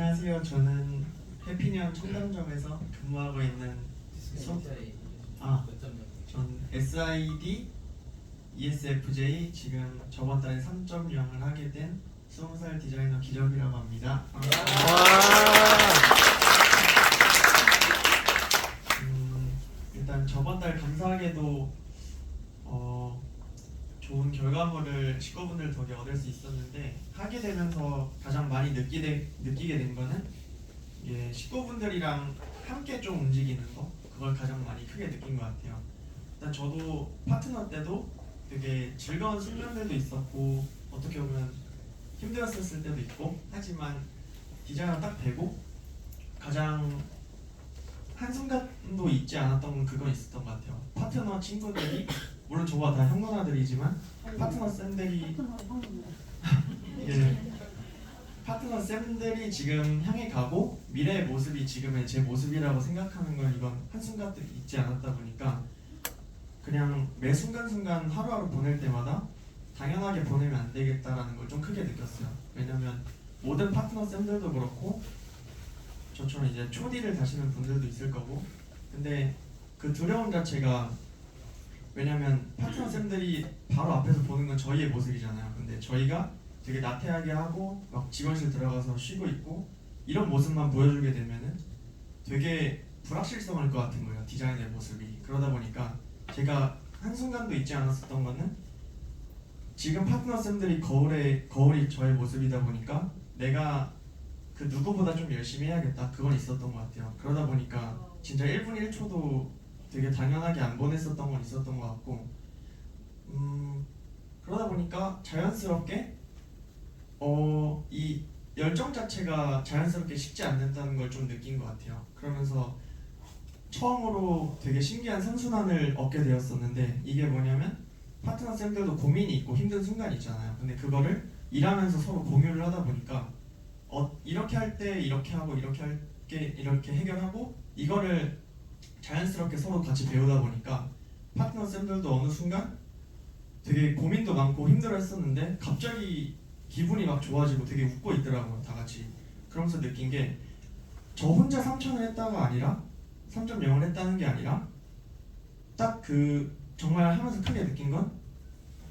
안녕하세요. 저는 해피니언 청담점에서 근무하고 있는 전 SID ESFJ 지금 저번 달에 3.0을 하게 된 20살 디자이너 기적이라고 합니다. 일단 저번 달 감사하게도 좋은 결과물을 식구분들 덕에 얻을 수 있었는데, 하게 되면서 가장 많이 느끼게 된 거는 이게 식구분들이랑 함께 좀 움직이는 거, 그걸 가장 많이 크게 느낀 것 같아요. 일단 저도 파트너 때도 되게 즐거운 순간들도 있었고 어떻게 보면 힘들었을 때도 있고, 하지만 디자이너 딱 되고 가장 한순간도 잊지 않았던 건 그건 있었던 것 같아요. 파트너 친구들이, 물론 저와 다 형 누나들이지만 파트너 쌤들이 파트너 쌤들이 지금 향해 가고 미래의 모습이 지금의 제 모습이라고 생각하는 걸 이건 한순간도 잊지 않았다 보니까 그냥 매 순간순간 하루하루 보낼 때마다 당연하게 보내면 안 되겠다라는 걸 좀 크게 느꼈어요. 왜냐면 모든 파트너 쌤들도 그렇고 저처럼 이제 초디를 다시는 분들도 있을 거고, 근데 그 두려움 자체가, 왜냐면 파트너 쌤들이 바로 앞에서 보는 건 저희의 모습이잖아요. 근데 저희가 되게 나태하게 하고 막 직원실 들어가서 쉬고 있고 이런 모습만 보여주게 되면은 되게 불확실성일 것 같은 거예요, 디자인의 모습이. 그러다 보니까 제가 한순간도 잊지 않았었던 거는 지금 파트너 쌤들이 거울이 저의 모습이다 보니까 내가 그 누구보다 좀 열심히 해야겠다, 그건 있었던 것 같아요. 그러다 보니까 진짜 1분 1초도 되게 당연하게 안 보냈었던 건 있었던 것 같고, 그러다 보니까 자연스럽게 이 열정 자체가 자연스럽게 식지 않는다는 걸 좀 느낀 것 같아요. 그러면서 처음으로 되게 신기한 선순환을 얻게 되었었는데, 이게 뭐냐면 파트너 쌤들도 고민이 있고 힘든 순간이 있잖아요. 근데 그거를 일하면서 서로 공유를 하다 보니까 이렇게 할 때 이렇게 하고 이렇게 할 때 이렇게 해결하고, 이거를 자연스럽게 서로 같이 배우다 보니까 파트너 쌤들도 어느 순간 되게 고민도 많고 힘들어했었는데 갑자기 기분이 막 좋아지고 되게 웃고 있더라고요, 다 같이. 그러면서 느낀 게, 저 혼자 3,000을 했다가 아니라 3.0을 했다는 게 아니라 딱 그 정말 하면서 크게 느낀 건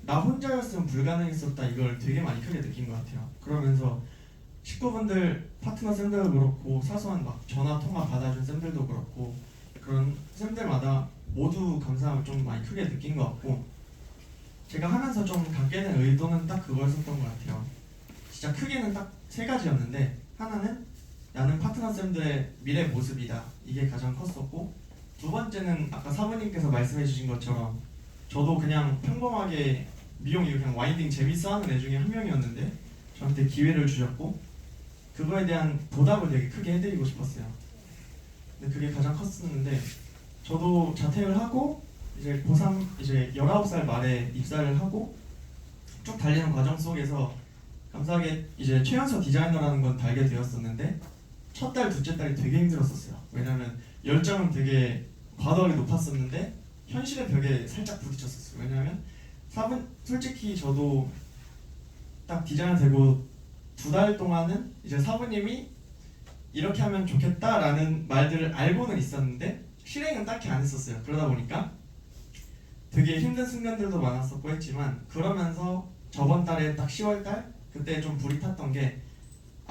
나 혼자였으면 불가능했었다, 이걸 되게 많이 크게 느낀 것 같아요. 그러면서 식구분들, 파트너 쌤들도 그렇고 사소한 막 전화 통화 받아준 쌤들도 그렇고 그런 쌤들마다 모두 감사함을 좀 많이 크게 느낀 것 같고, 제가 하면서 좀 갖게 된 의도는 딱 그거였었던 것 같아요. 진짜 크게는 딱 세 가지였는데, 하나는 나는 파트너 쌤들의 미래 모습이다, 이게 가장 컸었고, 두 번째는 아까 사부님께서 말씀해 주신 것처럼 저도 그냥 평범하게 미용이 그냥 와인딩 재밌어 하는 애 중에 한 명이었는데 저한테 기회를 주셨고 그거에 대한 보답을 되게 크게 해드리고 싶었어요. 근데 그게 가장 컸었는데, 저도 자퇴를 하고 이제 고3 이제 19살 말에 입사를 하고 쭉 달리는 과정 속에서 감사하게 이제 최연소 디자이너라는 건 달게 되었었는데, 첫 달, 둘째 달이 되게 힘들었었어요. 왜냐면 열정은 되게 과도하게 높았었는데 현실의 벽에 살짝 부딪혔었어요. 왜냐면 솔직히 저도 딱 디자이너 되고 2달 동안은 이제 사부님이 이렇게 하면 좋겠다라는 말들을 알고는 있었는데 실행은 딱히 안 했었어요. 그러다 보니까 되게 힘든 순간들도 많았었고 했지만, 그러면서 저번 달에 딱 10월 달 그때 좀 불이 탔던 게,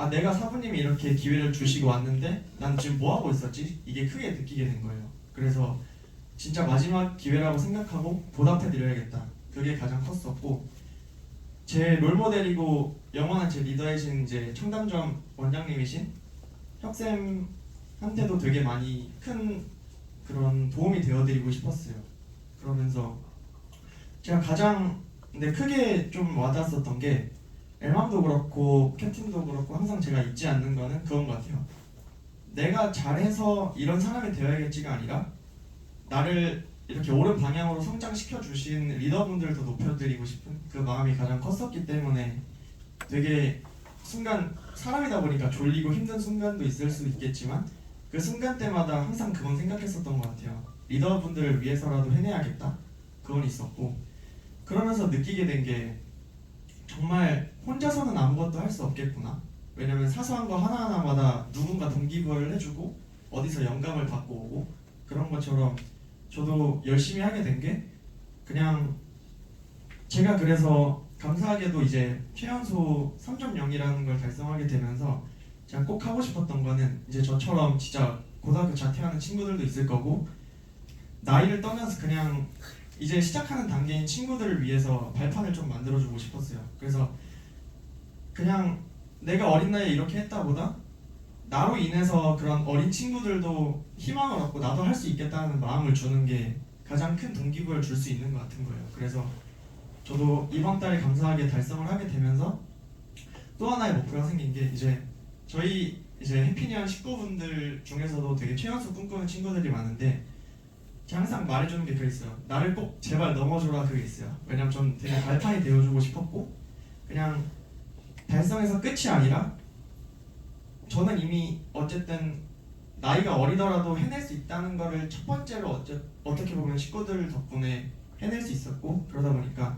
내가 사부님이 이렇게 기회를 주시고 왔는데 난 지금 뭐 하고 있었지? 이게 크게 느끼게 된 거예요. 그래서 진짜 마지막 기회라고 생각하고 보답해드려야겠다, 그게 가장 컸었고, 제 롤모델이고 영원한 제 리더이신 이제 청담점 원장님이신 혁쌤한테도 되게 많이 큰 그런 도움이 되어드리고 싶었어요. 그러면서 제가 가장 크게 좀 와닿았었던 게, 엘맘도 그렇고 캡틴도 그렇고 항상 제가 잊지 않는 거는 그건 것 같아요. 내가 잘해서 이런 사람이 되어야겠지가 아니라 나를 이렇게 옳은 방향으로 성장시켜 주신 리더분들도 높여드리고 싶은 그 마음이 가장 컸었기 때문에, 되게 순간 사람이다 보니까 졸리고 힘든 순간도 있을 수 있겠지만 그 순간 때마다 항상 그건 생각했었던 것 같아요. 리더분들을 위해서라도 해내야겠다, 그건 있었고, 그러면서 느끼게 된 게 정말 혼자서는 아무것도 할 수 없겠구나. 왜냐면 사소한 거 하나하나마다 누군가 동기부여를 해주고 어디서 영감을 받고 오고 그런 것처럼 저도 열심히 하게 된 게 그냥 제가 그래서 감사하게도 이제 최연소 3.0이라는 걸 달성하게 되면서 제가 꼭 하고 싶었던 거는 이제 저처럼 진짜 고등학교 자퇴하는 친구들도 있을 거고 나이를 떠나서 그냥 이제 시작하는 단계인 친구들을 위해서 발판을 좀 만들어주고 싶었어요. 그래서 그냥 내가 어린 나이에 이렇게 했다보다 나로 인해서 그런 어린 친구들도 희망을 얻고 나도 할 수 있겠다는 마음을 주는 게 가장 큰 동기부여를 줄 수 있는 것 같은 거예요. 그래서 저도 이번 달에 감사하게 달성을 하게 되면서 또 하나의 목표가 생긴 게 이제 저희 이제 해피니언 식구분들 중에서도 되게 최연소 꿈꾸는 친구들이 많은데 제가 항상 말해주는 게 그게 있어요. 나를 꼭 제발 넘어줘라 그게 있어요. 왜냐면 전 되게 발판이 되어주고 싶었고 그냥 달성해서 끝이 아니라 저는 이미 어쨌든 나이가 어리더라도 해낼 수 있다는 거를 첫 번째로 어떻게 보면 식구들 덕분에 해낼 수 있었고 그러다 보니까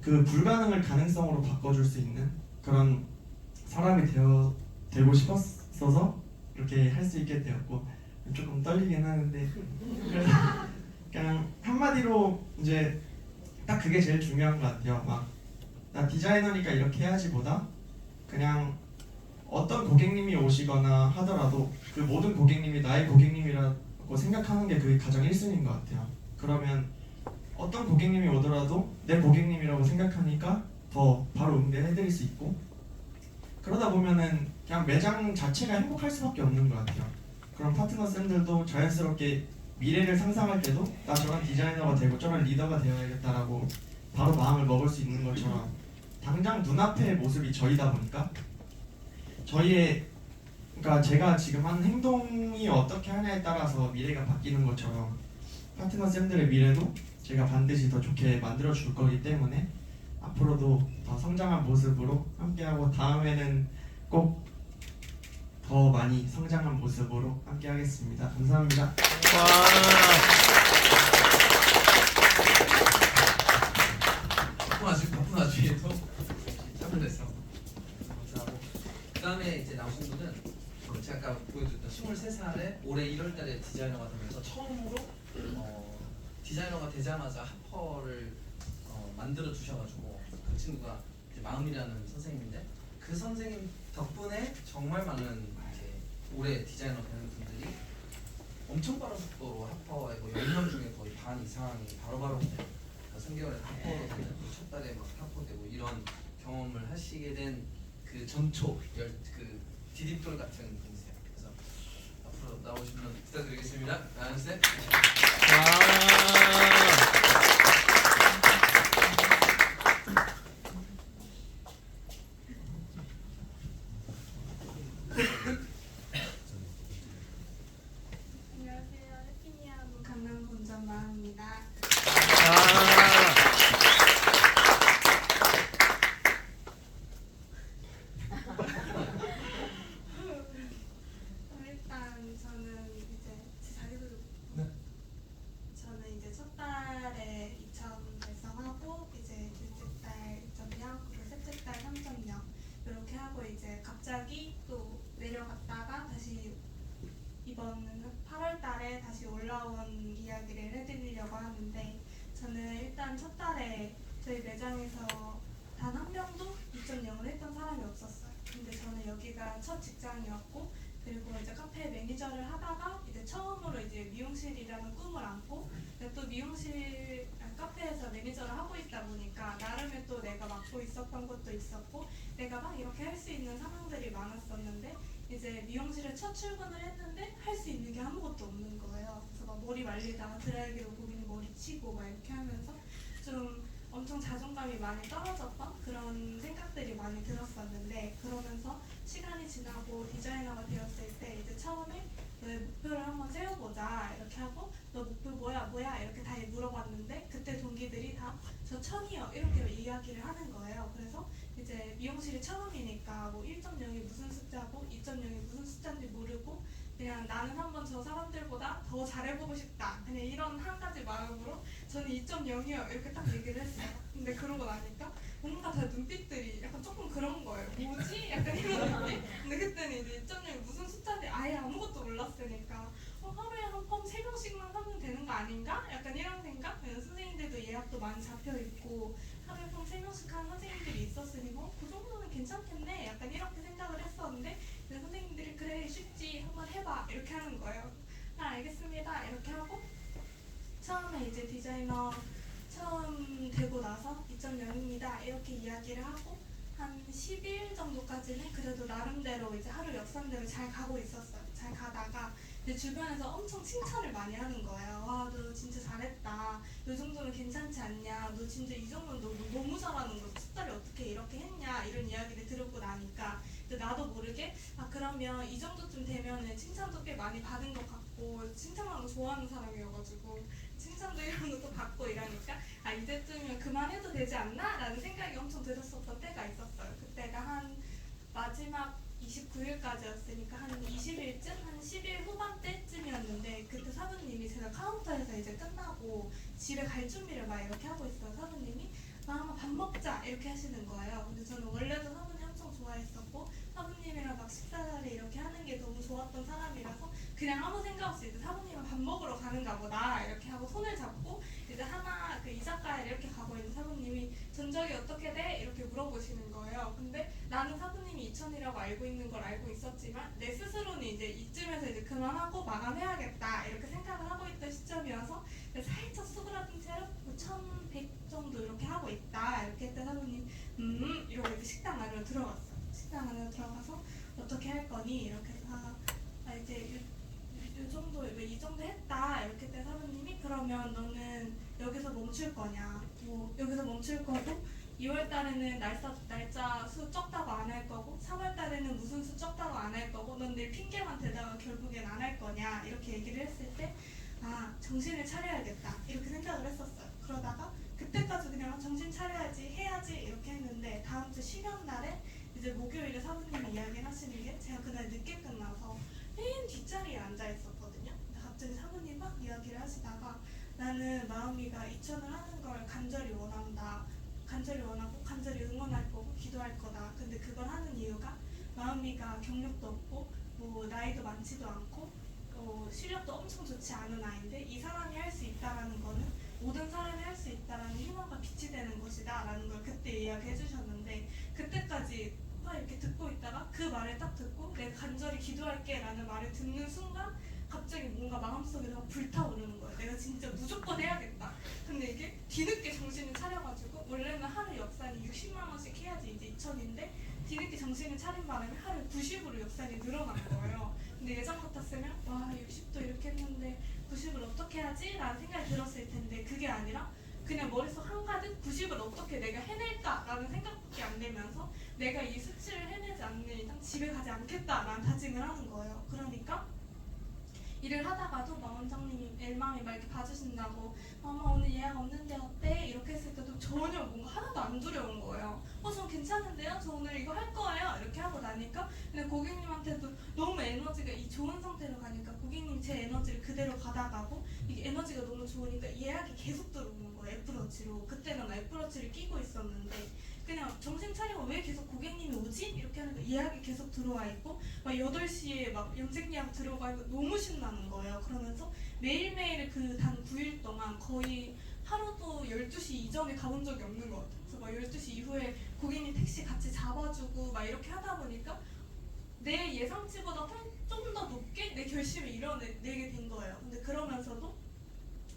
그 불가능을 가능성으로 바꿔줄 수 있는 그런 사람이 되고 싶었어서 이렇게 할 수 있게 되었고 조금 떨리긴 하는데 그래서 그냥 한마디로 이제 딱 그게 제일 중요한 것 같아요. 막 나 디자이너니까 이렇게 해야지보다 그냥 어떤 고객님이 오시거나 하더라도 그 모든 고객님이 나의 고객님이라고 생각하는 게 그게 가장 1순위인 것 같아요. 그러면 어떤 고객님이 오더라도 내 고객님이라고 생각하니까 더 바로 응대해드릴 수 있고 그러다 보면은 그냥 매장 자체가 행복할 수밖에 없는 것 같아요. 그럼 파트너 쌤들도 자연스럽게 미래를 상상할 때도 나 저런 디자이너가 되고 저런 리더가 되어야겠다라고 바로 마음을 먹을 수 있는 것처럼 당장 눈앞의 모습이 저희다 보니까 저희의 그러니까 제가 지금 하는 행동이 어떻게 하냐에 따라서 미래가 바뀌는 것처럼 파트너 쌤들의 미래도 제가 반드시 더 좋게 만들어 줄 거기 때문에 앞으로도 더 성장한 모습으로 함께하고 다음에는 꼭 더 많이 성장한 모습으로 함께하겠습니다. 감사합니다. 와. 바쁜 와중에도 참여해서 감사하고 그다음에 이제 나오신 분은 제가 아까 보여드렸던 23살에 올해 1월달에 디자이너가 되면서 처음으로 디자이너가 되자마자 하퍼를 만들어 주셔가지고 그 친구가 이제 마음이라는 선생님인데 그 선생님 덕분에 정말 많은 이제 올해 디자이너 되는 분들이 엄청 빠른 속도로 하퍼에 10명 중에 거의 반 이상이 바로바로 3개월에 하퍼도 되는 첫 달에 막 하퍼되고 이런 경험을 하시게 된 그 전초 그 디딤돌 같은 분이세요. 그래서 앞으로 나오시면 부탁드리겠습니다. 나연 쌤. 안녕하세요. 해피니아부 강남 본점 마음입니다. 일단 저는 이제 제 자기소개 네. 저는 이제 첫 달에 2천 달성하고 이제 둘째 달 2.0 그리고 셋째 달 3.0 이렇게 하고 이제 갑자기 또 내려갔다가 다시 이번 8월 달에 다시 올라온 이야기를 해드리려고 하는데 저는 일단 첫 달에 저희 매장에서 단 한 명도 2.0을 했던 사람이 없었어요. 근데 저는 여기가 첫 직장이었고 그리고 이제 카페 매니저를 하다가 이제 처음으로 이제 미용실이라는 꿈을 안고 또 미용실 카페에서 매니저를 하고 있다 보니까 나름의 또 내가 맡고 있었던 것도 있었고 내가 막 이렇게 할 수 있는 상황들이 많았었는데 이제 미용실에 첫 출근을 했는데 할 수 있는 게 아무것도 없는 거예요. 그래서 막 머리 말리다가 드라이기로 고객님 머리 치고 막 이렇게 하면서 좀 엄청 자존감이 많이 떨어졌던 그런 생각들이 많이 들었었는데 그러면서 시간이 지나고 디자이너가 되었을 때 이제 처음에 너의 목표를 한번 세워보자 이렇게 하고 너 목표 뭐야 이렇게 다 물어봤는데 그때 동기들이 다 저 1000이요 이렇게 이야기를 하는 거예요. 그래서 이제 미용실이 처음이니까 뭐 1.0이 무슨 숫자고 2.0이 무슨 숫자인지 모르고 그냥 나는 한번 저 사람들보다 더 잘해보고 싶다 그냥 이런 한 가지 마음으로 저는 2.0이요 이렇게 딱 얘기를 했어요. 근데 그러고 나니까 뭔가 다 눈빛들이 약간 조금 그런 거예요. 뭐지? 약간 이런 느낌? 근데 그때는 이제 2.0이 무슨 숫자인지 아예 아무것도 몰랐으니까 하루에 한 펌 3명씩만 하면 되는 거 아닌가? 약간 이런 생각? 선생님들도 예약도 많이 잡혀있고 하루에 펌 3명씩 하는 선생님들이 있었으니 그 정도는 괜찮겠네? 약간 이렇게 생각을 했었는데 근데 선생님들이 그래 쉽지 한번 해봐 이렇게 하는 거예요. 알겠습니다 이렇게 하고 처음에 이제 디자이너 처음 되고 나서 2.0입니다 이렇게 이야기를 하고 한 10일 정도까지는 그래도 나름대로 이제 하루 역산대로 잘 가고 있었어요. 잘 가다가 이제 주변에서 엄청 칭찬을 많이 하는 거예요. 와, 너 진짜 잘했다. 이 정도면 괜찮지 않냐. 너 진짜 이 정도면 너 너무 잘하는 거. 숫자를 어떻게 이렇게 했냐. 이런 이야기를 들었고 나니까 이제 나도 모르게 그러면 이 정도쯤 되면은 칭찬도 꽤 많이 받은 것 같고 칭찬하는 거 좋아하는 사람이어가지고 칭찬도 이런 것도 받고 이러니까 이제쯤이면 그만해도 되지 않나? 라는 생각이 엄청 들었었던 때가 있었어요. 그때가 한 마지막 29일까지였으니까 한 20일쯤? 한 10일 후반때쯤이었는데 그때 사부님이 제가 카운터에서 이제 끝나고 집에 갈 준비를 막 이렇게 하고 있어요. 사부님이 한번 밥 먹자 이렇게 하시는 거예요. 근데 저는 원래도 사부님 엄청 좋아했었고 사부님이랑 막 식사 자리 이렇게 하는 게 너무 좋았던 사람이라서 그냥 아무 생각 없이 이제 사부님은 밥 먹으러 가는가 보다 이렇게 하고 손을 잡고 이제 하나 그 이자카야를 이렇게 가고 있는 사부님이 전적이 어떻게 돼? 이렇게 물어보시는 거예요. 근데 나는 사부님이 2000이라고 알고 있는 걸 알고 있었지만 내 스스로는 이제 이쯤에서 이제 그만하고 마감해야겠다 이렇게 생각을 하고 있던 시점이어서 살짝 수그라든 채로 1100 정도 이렇게 하고 있다 이렇게 했더니 사부님 이러고 이제 식당 안으로 들어갔어요. 식당 안으로 들어가서 어떻게 할 거니? 이렇게 해서 이제 이 정도 왜 이 정도 했다 이렇게 때 사부님이 그러면 너는 여기서 멈출 거냐 뭐 여기서 멈출 거고 2월 달에는 날짜 수 적다고 안 할 거고 3월 달에는 무슨 수 적다고 안 할 거고 넌 늘 핑계만 대다가 결국엔 안 할 거냐 이렇게 얘기를 했을 때 정신을 차려야겠다 이렇게 생각을 했었어요. 그러다가 그때까지 그냥 정신 차려야지 해야지 이렇게 했는데 다음 주 쉬는 날에 이제 목요일에 사부님이 이야기를 하시는 게 제가 그날 늦게 끝나서 맨 뒷자리에 앉아 있었거든요. 근데 갑자기 사부님 막 이야기를 하시다가 나는 마음이가 2000을 하는 걸 간절히 원한다. 간절히 원하고 간절히 응원할 거고 기도할 거다. 근데 그걸 하는 이유가 마음이가 경력도 없고 뭐 나이도 많지도 않고 실력도 엄청 좋지 않은 아이인데 이 사람이 할 수 있다라는 거는 모든 사람이 할 수 있다라는 희망과 빛이 되는 것이다 라는 걸 그때 이야기해 주셨는데 그때까지 막 이렇게 듣고 있다가 그 말을 딱 듣고 내가 간절히 기도할게 라는 말을 듣는 순간 갑자기 뭔가 마음속에 막 불타오르는 거예요. 내가 진짜 무조건 해야겠다. 근데 이게 뒤늦게 정신을 차려가지고 원래는 하루 역산이 60만 원씩 해야지 이제 2000인데 뒤늦게 정신을 차린 바람에 하루에 90으로 역산이 늘어난 거예요. 근데 예전 같았으면 와 60도 이렇게 했는데 90을 어떻게 하지? 라는 생각이 들었을 텐데 그게 아니라 그냥 머릿속 한가득 90을 어떻게 내가 해낼까? 라는 생각밖에 안 들면서 내가 이 수치를 해내지 않는 이상 집에 가지 않겠다라는 다짐을 하는 거예요. 그러니까 일을 하다가도 막 원장님이 엘맘이 막 이렇게 봐주신다고 엄마 오늘 예약 없는데 어때? 이렇게 했을 때도 전혀 뭔가 하나도 안 두려운 거예요. 저 괜찮은데요? 저 오늘 이거 할 거예요? 이렇게 하고 나니까 근데 고객님한테도 너무 에너지가 이 좋은 상태로 가니까 고객님 제 에너지를 그대로 받아가고 이게 에너지가 너무 좋으니까 예약이 계속 들어오는 거예요. 애플워치로. 그때는 애플워치를 끼고 있었는데 그냥 정신 차리고 왜 계속 고객님이 오지? 이렇게 하니까 예약이 계속 들어와 있고 막 8시에 막 염색 예약 들어가 있고 너무 신나는 거예요. 그러면서 매일매일 그 단 9일 동안 거의 하루도 12시 이전에 가본 적이 없는 것 같아요. 그래서 막 12시 이후에 고객님 택시 같이 잡아주고 막 이렇게 하다 보니까 내 예상치보다 좀 더 높게 내 결심을 이뤄내게 된 거예요. 근데 그러면서도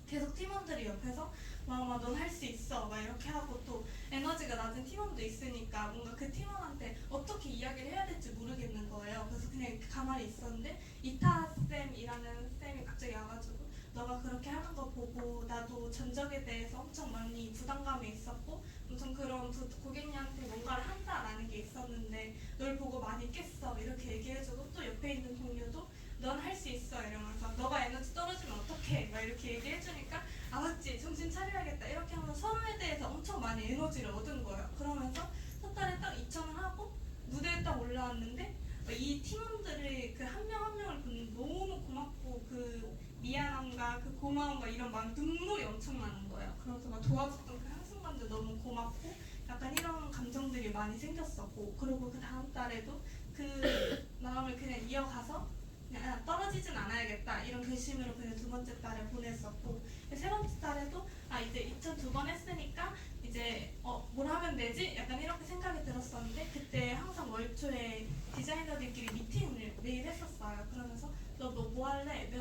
계속 팀원들이 옆에서 마마 넌 할 수 있어 막 이렇게 하고 또 에너지가 낮은 팀원도 있으니까 뭔가 그 팀원한테 어떻게 이야기를 해야 될지 모르겠는 거예요. 그래서 그냥 이렇게 가만히 있었는데 이타 쌤이라는 쌤이 갑자기 와가지고 너가 그렇게 하는 거 보고 나도 전적에 대해서 엄청 많이 부담감이 있었고 엄청 그런 고객님한테 뭔가를 한다라는 게 있었는데 널 보고 많이 깼어 이렇게 얘기해주고 또 옆에 있는 동료도 넌 할 수 있어 이러면서 너가 에너지 떨어지면 어떡해 막 이렇게 얘기해주니까 맞지 정신 차려야겠다 이렇게 하면 서로에 대해서 엄청 많이 에너지를 얻은 거예요. 그러면서 첫 달에 딱 2000을 하고 무대에 딱 올라왔는데 이 팀원들이 그 한 명 한 명을 보는 너무 고맙고 그 미안함과 그 고마움과 이런 막 눈물이 엄청 나는 거예요. 그래서 막 도와줬던 그 한순간도 너무 고맙고 약간 이런 감정들이 많이 생겼었고, 그리고 그 다음 달에도 그 마음을 그냥 이어가서 그냥 떨어지진 않아야겠다 이런 결심으로 그냥 두 번째 달에 보냈었고, 세 번째 달에도 이제 2002번 했으니까 이제 뭘 하면 되지? 약간 이렇게 생각이 들었었는데, 그때 항상 월 초에 디자이너들끼리 미팅을 매일 했었어요. 그러면서 너 뭐 할래?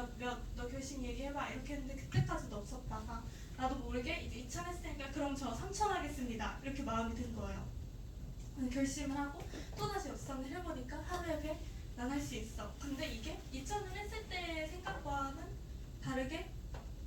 너 결심 얘기해봐 이렇게 했는데, 그때까지도 없었다가 나도 모르게 이제 2000 했으니까 그럼 저 3000 하겠습니다 이렇게 마음이 든 거예요. 결심을 하고 또다시 역산을 해보니까 하루에 100, 난 할 수 있어. 근데 이게 2000을 했을 때 생각과는 다르게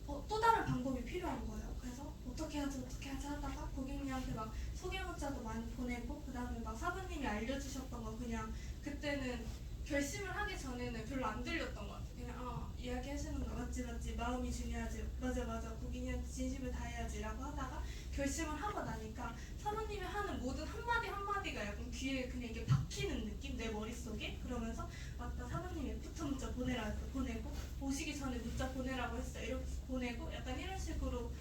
또 다른 방법이 필요한 거예요. 그래서 어떻게 하지 하다가 고객님한테 막 소개 문자도 많이 보내고, 그 다음에 막 사부님이 알려주셨던 거 그냥 그때는 결심을 하기 전에는 별로 안 들렸던 것 같아요. 그냥 이야기 하시는 거 맞지 마음이 중요하지, 맞아 고객님한테 진심을 다해야지 라고 하다가 결심을 하고 나니까 사부님이 하는 모든 한마디가 약간 귀에 그냥 이게 박히는 느낌? 내 머릿속에? 그러면서 맞다, 사부님이 애프터 문자 보내라 해서 보내고, 오시기 전에 문자 보내라고 했어 이렇게 보내고, 약간 이런 식으로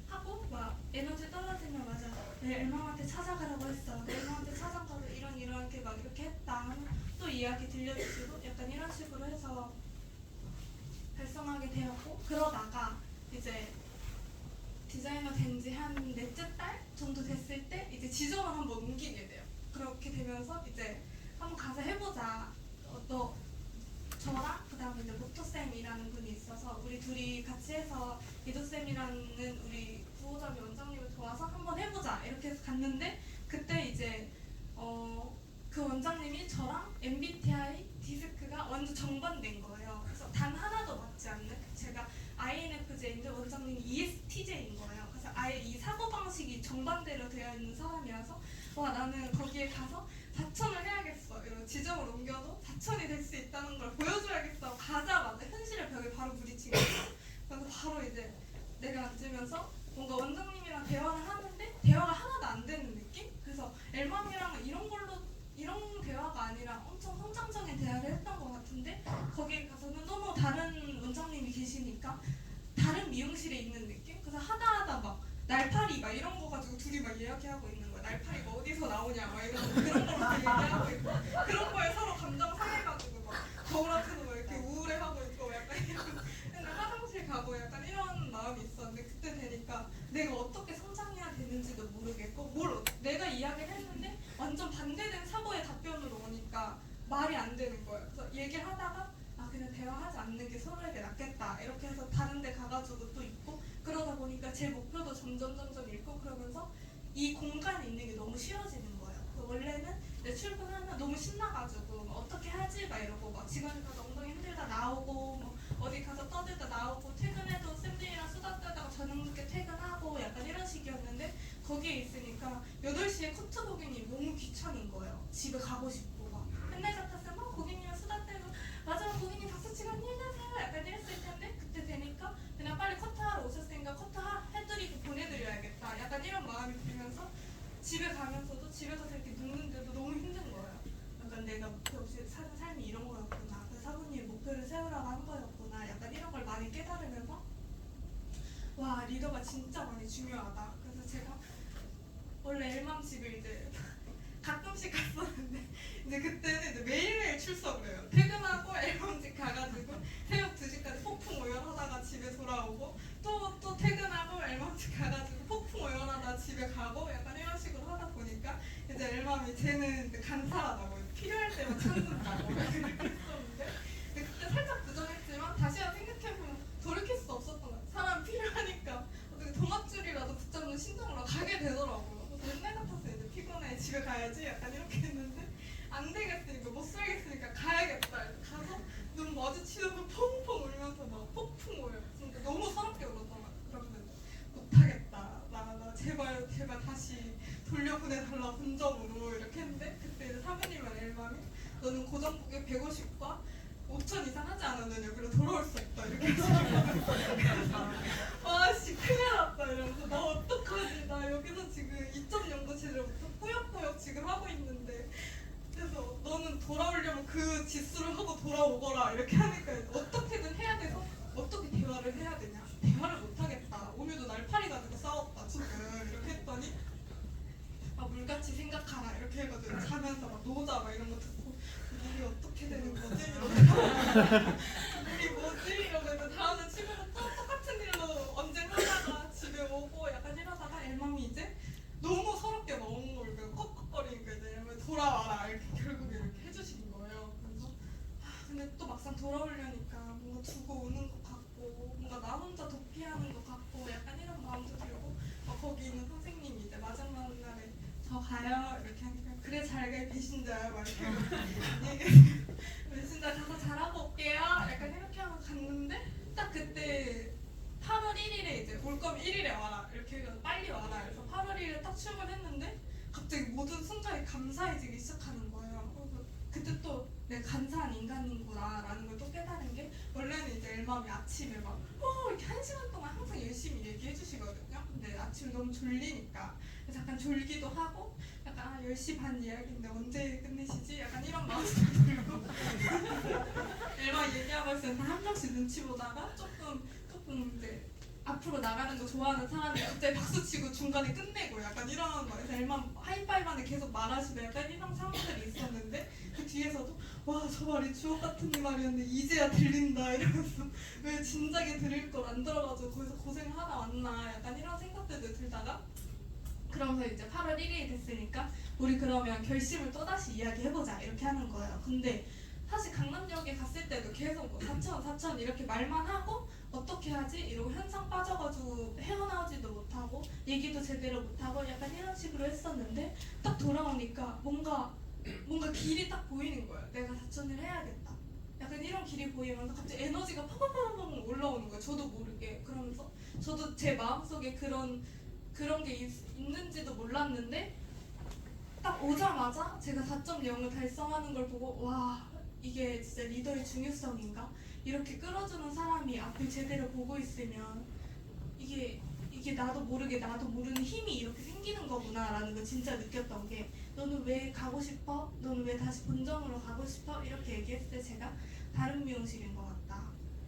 하고, 막 에너지 떨어지면 맞아 내 엘맘한테 찾아가라고 했어, 내 엘맘한테 찾아가서 이렇게 막 이렇게 했다 하면 또 이야기 들려주시고, 약간 이런 식으로 해서 달성하게 되었고, 그러다가 이제 디자이너 된 지 한 넷째 달 정도 됐을 때 이제 지점을 한번 옮기게 돼요. 그렇게 되면서 이제 한번 가서 해보자. 너 저랑 그다음에 이제 모토쌤이라는 분이 있어서 우리 둘이 같이 해서 이도쌤이라는 우리 구호점이 원장님을 도와서 한번 해보자 이렇게 해서 갔는데, 그때 이제 그 원장님이 저랑 MBTI 디스크가 완전 정반대인 거예요. 그래서 단 하나도 맞지 않는, 제가 INFJ인데 원장님이 ESTJ인 거예요. 그래서 아예 이 사고방식이 정반대로 되어 있는 사람이라서 와, 나는 거기에 가서 4000을 해야겠어. 이런 지점을 옮겨도 4000이 될 수 있다는 걸 보여줘야겠어. 가자마자 현실의 벽에 바로 부딪힌 거예요. 그래서 바로 이제 내가 앉으면서 뭔가 원장님이랑 대화를 하는데 대화가 하나도 안 되는 느낌? 그래서 엘맘이랑은 이런 대화가 아니라 엄청 성장적인 대화를 했던 것 같은데, 거기에 가서는 너무 다른 원장님이 계시니까 다른 미용실에 있는 느낌? 그래서 하다 막 날파리 막 이런 거 가지고 둘이 막 이야기하고 있는 거야. 날파리가 어디서 나오냐 막 이런 그런 거 막 얘기하고 있고, 그런 거에 서로 감정 상해가지고 막 거울 앞에서 막 이렇게 우울해하고 있고 약간 이런, 근데 화장실 가고 약간 이런 마음이 있었는데, 그때 되니까 내가 어떻게 성장해야 되는지도 모르겠고, 내가 이야기를 했는데 완전 반대된 사고의 답변으로 오니까 말이 안 되는 거예요. 그래서 얘기를 하다가 그냥 대화하지 않는 게 서로에게 낫겠다 이렇게 해서 다른 데 가가지고 또 있고, 그러다 보니까 제 목표도 점점 잃고, 그러면서 이 공간에 있는 게 너무 싫어지는 거예요. 원래는 내 출근하면 너무 신나가지고 막 어떻게 하지 막 이러고, 막 직원이 가서 엉덩이 힘들다 나오고, 뭐 어디 가서 떠들다 나오고, 퇴근해도 쌤들이랑 수다 떨다가 저녁 늦게 퇴근하고 약간 이런 식이었는데, 거기에 있으니까 8시에 커트 고객님이 너무 귀찮은 거예요. 집에 가고 싶고, 막 맨날 같았으면 고객님이랑 수다 떨고 맞아 고객님 박수 치고 안녕하세요 약간 이랬을 텐데, 그때 되니까 그냥 빨리 커트하러 오셨으니까 커트 해드리고 보내드려야겠다 약간 이런 마음이 들면서, 집에 가면서도 집에서 이렇게 눕는데도 너무 힘든 거예요. 약간 내가 목표 없이 사는 삶이 이런 거였구나, 그 사부님이 목표를 세우라고 한 거였구나, 약간 이런 걸 많이 깨달으면서 와, 리더가 진짜 많이 중요하다. 그래서 제가 원래 엘맘 집을 이제 가끔씩 갔었는데, 이제 그때는 이제 매일매일 출석을 해요. 퇴근하고 엘맘집 가가지고 새벽 2시까지 폭풍 오열하다가 집에 돌아오고, 또 퇴근하고 엘맘집 가가지고 폭풍 오열하다가 집에 가고, 약간 이런 식으로 하다 보니까 이제 엘맘이 쟤는 이제 간사하다고 필요할 때만 찾는다고 그랬었는데, 근데 그때 살짝 부정했지만 다시 한번 생각해보면 돌이킬 수 없었던 것 같아요. 사람 필요하니까 어떻게 동아줄이라도 붙잡는 심정으로 가게 되더라고요. 그래서 옛날 같았어요. 이제 피곤해 집에 가야지 약간 이렇게 했는데, 안 되겠으니까 못 살겠으니까 가야겠다. 가서 눈 마주치면 펑펑 울면서 막 폭풍 울어요. 진짜 너무 서럽게 울었던 것 같아요. 그러면 못하겠다. 나 제발 다시 돌려보내달라 본점으로 이렇게 했는데, 그때 이제 사부님은 엘맘이 너는 고정국에 150과 5천 이상 하지 않으면 여기로 돌아올 수 없다 이렇게 하시더라고요. 와씨 큰일 났다 이러면서 나 어떡하지, 나 여기서 지금 2.0도 제대로 못하고 꾸역꾸역 지금 하고 있는데, 그래서 너는 돌아오려면 그 지수를 하고 돌아오거라 이렇게 하니까 어떻게든 해야 돼서 어떻게 대화를 해야 되냐, 대화를 못하겠다, 오늘도 날파리 가지고 싸웠다 지금 이렇게 했더니 물 막 이런 거 듣고 일이 어떻게 되는 거지? 이러면서 일이 뭐지? 이러면서 다음날 집에서 또 똑같은 일로 언쟁하다가 집에 오고 약간 이러다가 엘맘이 이제 너무 서럽게 너무 이렇게 꺽꺽거리니까 이제 돌아와라 이렇게 결국에 이렇게 해주신 거예요. 그래서 근데 또 막상 돌아오려니까 뭔가 두고 오는 것 같고 뭔가 나 혼자 도피하는 것 같고 약간 이런 마음도 들고 거기 있는 선생님이 이제 마지막 날에 저 가요 이렇게 하니까 그래 잘가 배신자야 막 이렇게 배신자 가서 잘하고 올게요 약간 이렇게 하고 갔는데 딱 그때 8월 1일에 이제 올 거면 1일에 와라 이렇게 해서 빨리 와라 그래서 8월 1일에 딱 출근했는데 갑자기 모든 순간이 감사해지기 시작하는 거예요. 그래서 그때 또 내가 간사한 인간이구나 라는 걸 또 깨달은 게 원래는 이제 엘맘이 아침에 막 이렇게 1시간 동안 항상 열심히 얘기해 주시거든요. 근데 아침에 너무 졸리니까 그래서 약간 졸기도 하고 약간 10시 반 이야기인데 언제 끝내시지? 약간 이런 마음도 들고 엘맘 얘기하고 있을 때 한 명씩 눈치 보다가 조금 이제 앞으로 나가는 거 좋아하는 사람이 갑자기 박수 치고 중간에 끝내고 약간 이런 거에서 엘맘 하이파이브한테 계속 말하시고 약간 이런 상황들이 있었는데 그 뒤에서도 와 저 말이 주옥 같은 말이었는데 이제야 들린다 이러면서 왜 진작에 들을 걸 안 들어가지고 거기서 고생하다 왔나 약간 이런 생각들도 들다가 그러면서 이제 8월 1일이 됐으니까 우리 그러면 결심을 또다시 이야기해보자 이렇게 하는 거예요. 근데 사실 강남역에 갔을 때도 계속 뭐 4천 이렇게 말만 하고 어떻게 하지? 이러고 현상 빠져가지고 헤어나오지도 못하고 얘기도 제대로 못하고 약간 이런 식으로 했었는데 딱 돌아오니까 뭔가 길이 딱 보이는 거예요. 내가 4천을 해야겠다. 약간 이런 길이 보이면서 갑자기 에너지가 팍팍팍팍 올라오는 거예요. 저도 모르게. 그러면서 저도 제 마음속에 그런 게 있는지도 몰랐는데 딱 오자마자 제가 4.0을 달성하는 걸 보고 와 이게 진짜 리더의 중요성인가? 이렇게 끌어주는 사람이 앞을 제대로 보고 있으면 이게 나도 모르는 힘이 이렇게 생기는 거구나라는 걸 진짜 느꼈던 게 너는 왜 가고 싶어? 너는 왜 다시 본점으로 가고 싶어? 이렇게 얘기했을 때 제가 다른 미용실인 것 같다.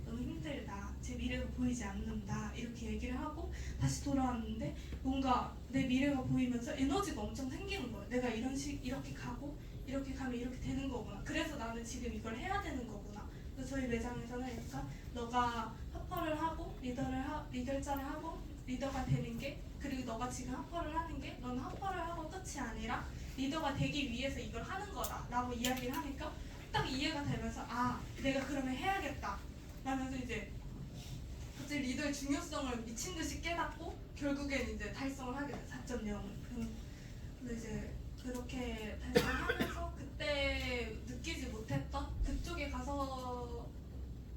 너무 힘들다. 제 미래가 보이지 않는다. 이렇게 얘기를 하고 다시 돌아왔는데 뭔가 내 미래가 보이면서 에너지가 엄청 생기는 거예요. 내가 이렇게 가고 이렇게 가면 이렇게 되는 거구나. 그래서 나는 지금 이걸 해야 되는 거구나. 그래서 저희 매장에서는 약간 너가 합퍼를 하고 리더자를 하고 리더가 되는 게 그리고 너가 지금 합퍼를 하는 게 너는 합퍼를 하고 끝이 아니라 리더가 되기 위해서 이걸 하는 거다 라고 이야기를 하니까 딱 이해가 되면서 아 내가 그러면 해야겠다 라면서 이제 갑자기 리더의 중요성을 미친 듯이 깨닫고 결국엔 이제 달성을 하게 돼 4.0을. 근데 이제 그렇게 달성하면서 그때 느끼지 못했던 그쪽에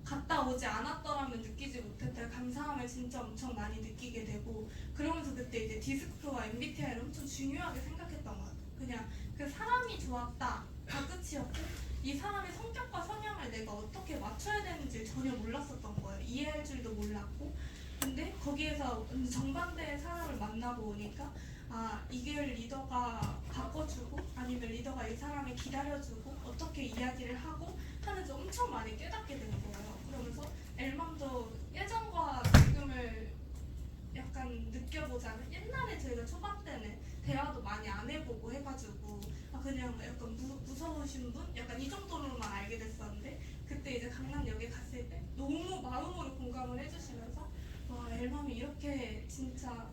갔다 오지 않았더라면 느끼지 못했던 감사함을 진짜 엄청 많이 느끼게 되고 그러면서 그때 이제 디스크와 MBTI를 엄청 중요하게 생각했던 것 같아요. 그냥 그 사람이 좋았다 다 끝이었고 이 사람의 성격과 성향을 내가 어떻게 맞춰야 되는지 전혀 몰랐었던 거예요. 이해할 줄도 몰랐고 근데 거기에서 정반대의 사람을 만나고 오니까 아 이게 리더가 바꿔주고 아니면 리더가 이 사람을 기다려주고 어떻게 이야기를 하고 하는지 엄청 많이 깨닫게 되는 거예요. 그러면서 엘맘도 예전과 지금을 약간 느껴보자면 옛날에 저희가 초반 때는 대화도 많이 안 해보고 해가지고 아 그냥 약간 무서우신 분? 약간 이 정도로만 알게 됐었는데 그때 이제 강남역에 갔을 때 너무 마음으로 공감을 해주시면서 와 엘맘이 이렇게 진짜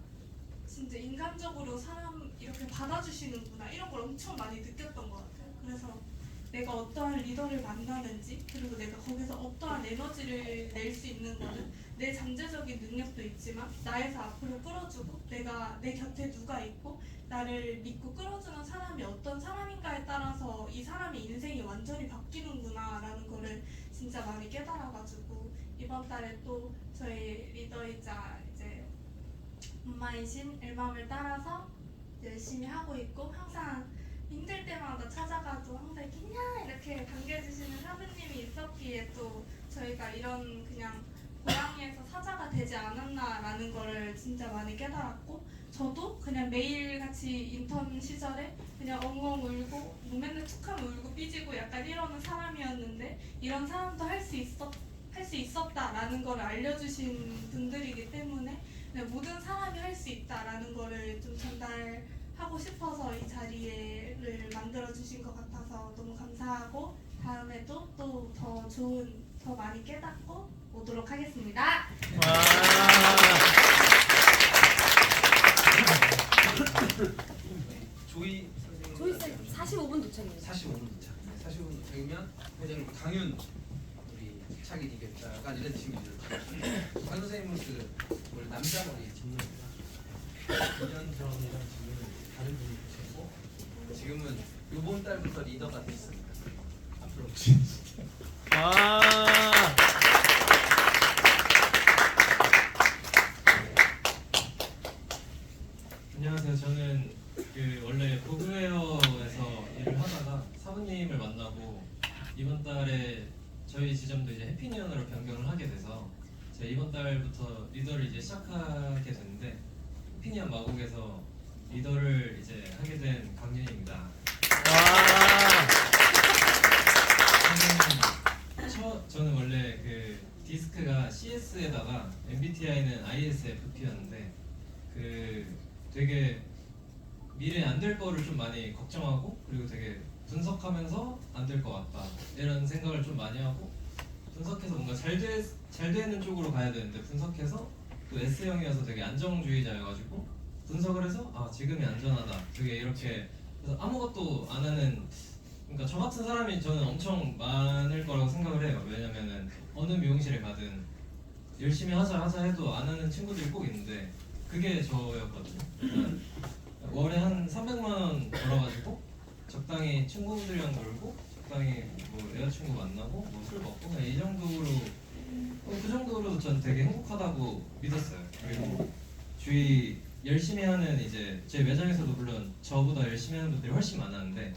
인간적으로 사람 이렇게 받아주시는구나 이런 걸 엄청 많이 느꼈던 것 같아요. 그래서 내가 어떠한 리더를 만나는지 그리고 내가 거기서 어떠한 에너지를 낼 수 있는 거는 내 잠재적인 능력도 있지만 나에서 앞으로 끌어주고 내가 내 곁에 누가 있고 나를 믿고 끌어주는 사람이 어떤 사람인가에 따라서 이 사람의 인생이 완전히 바뀌는구나 라는 거를 진짜 많이 깨달아가지고 이번 달에 또 저희 리더이자 이제 엄마이신 엘맘을 따라서 열심히 하고 있고 항상 힘들 때마다 찾아가도 항상 이렇게 반겨주시는 사부님이 있었기에 또 저희가 이런 그냥 고양이에서 사자가 되지 않았나라는 거를 진짜 많이 깨달았고 저도 그냥 매일같이 인턴 시절에 그냥 엉엉 울고 뭐 맨날 툭하면 울고 삐지고 약간 이러는 사람이었는데 이런 사람도 할 수 있었다라는 걸 알려주신 분들이기 때문에 모든 사람이 할 수 있다라는 거를 좀 전달하고 싶어서 이 자리를 만들어주신 것 같아서 주셔서 너무 감사하고 다음에도 또 더 좋은, 더 많이 깨닫고 오도록 하겠습니다. 조이 선생님. 조이 쌤 45분 도착이에요. 45분 도착. 45분 도착이면 회장님 강윤 우리 차기 디귿자 약간 이런 친구들. 강 선생님은 원래 남자 머리 전문이구나. 2년 전이랑 지금은 다른 분이 계시고 지금은 이번 달부터 리더가 됐습니다. 앞으로 안녕하세요. 저는 원래 보그웨어에서 일을 하다가 사부님을 만나고 이번 달에 저희 지점도 이제 해피니언으로 변경을 하게 돼서 제가 이번 달부터 리더를 이제 시작하게 됐는데 해피니언 마곡에서 리더를 이제 하게 된 강윤입니다. 저는 원래 그 디스크가 CS에다가 MBTI는 ISFP였는데 되게 미래에 안 될 거를 좀 많이 걱정하고 그리고 되게 분석하면서 안 될 것 같다 이런 생각을 좀 많이 하고 분석해서 뭔가 잘 되는 쪽으로 가야 되는데 분석해서 또 S형이어서 되게 안정주의자여가지고 분석을 해서 아 지금이 안전하다 되게 이렇게 그래서 아무것도 안 하는 그러니까 저 같은 사람이 저는 엄청 많을 거라고 생각을 해요. 왜냐면은 어느 미용실에 가든 열심히 하자 해도 안 하는 친구들이 꼭 있는데 그게 저였거든요. 그러니까 월에 한 300만 원 벌어가지고 적당히 친구들이랑 놀고 적당히 뭐 여자친구 만나고 뭐 술 먹고 그냥 이 정도로 그 정도로도 전 되게 행복하다고 믿었어요. 그리고 주위 열심히 하는 이제 제 매장에서도 물론 저보다 열심히 하는 분들이 훨씬 많았는데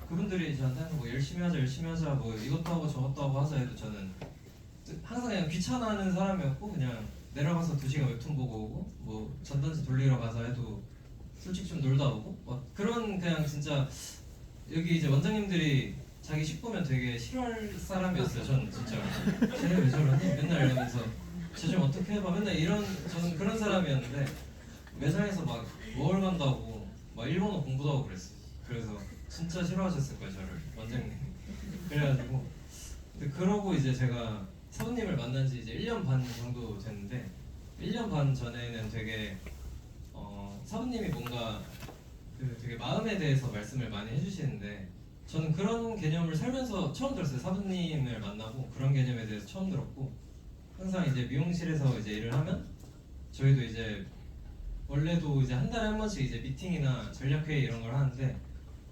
그분들이 저한테 뭐 열심히 하자 뭐 이것도 하고 저것도 하고 하자 해도 저는 항상 그냥 귀찮아하는 사람이었고 그냥 내려가서 2시간 웹툰 보고 오고 뭐 전단지 돌리러 가자 해도 솔직히 좀 놀다 오고 막 그런 그냥 진짜 여기 이제 원장님들이 자기 식구면 되게 싫어할 사람이었어요. 저는 진짜 쟤네 왜 저러니? 맨날 이러면서 쟤 좀 어떻게 해봐 맨날 저는 그런 사람이었는데 매장에서 막 뭘 간다고 막 일본어 공부도 하고 그랬어요. 그래서 진짜 싫어하셨을 거예요 저를 원장님. 그래가지고 근데 그러고 이제 제가 사부님을 만난 지 이제 1년 반 정도 됐는데 1년 반 전에는 되게 사부님이 뭔가 되게 마음에 대해서 말씀을 많이 해주시는데 저는 그런 개념을 살면서 처음 들었어요. 사부님을 만나고 그런 개념에 대해서 처음 들었고 항상 이제 미용실에서 이제 일을 하면 저희도 이제 원래도 이제 한 달에 한 번씩 이제 미팅이나 전략회의 이런 걸 하는데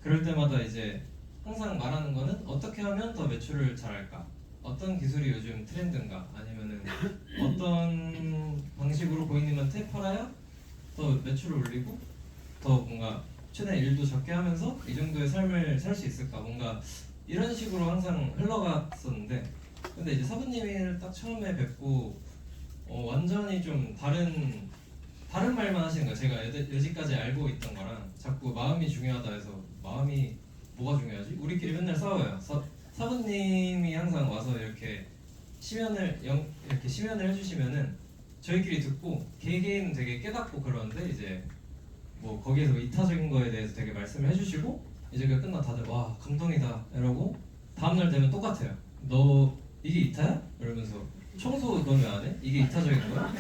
그럴 때마다 이제 항상 말하는 거는 어떻게 하면 더 매출을 잘할까? 어떤 기술이 요즘 트렌드인가? 아니면은 어떤 방식으로 고객님한테 팔아야 더 매출을 올리고 더 뭔가 최대한 일도 적게 하면서 이 정도의 삶을 살 수 있을까? 뭔가 이런 식으로 항상 흘러갔었는데 근데 이제 사부님을 딱 처음에 뵙고 완전히 좀 다른 말만 하시는 거예요. 제가 여지까지 알고 있던 거랑 자꾸 마음이 중요하다 해서 마음이 뭐가 중요하지? 우리끼리 맨날 싸워요. 사부님이 항상 와서 이렇게 심연을 해주시면은 저희끼리 듣고 개개인 되게 깨닫고 그러는데 이제 뭐 거기에서 이타적인 거에 대해서 되게 말씀을 해주시고 이제 그 끝나 다들 와 감동이다 이러고 다음날 되면 똑같아요. 너 이게 이타야? 이러면서 청소 너 왜 안 해? 이게 이타적인 거야?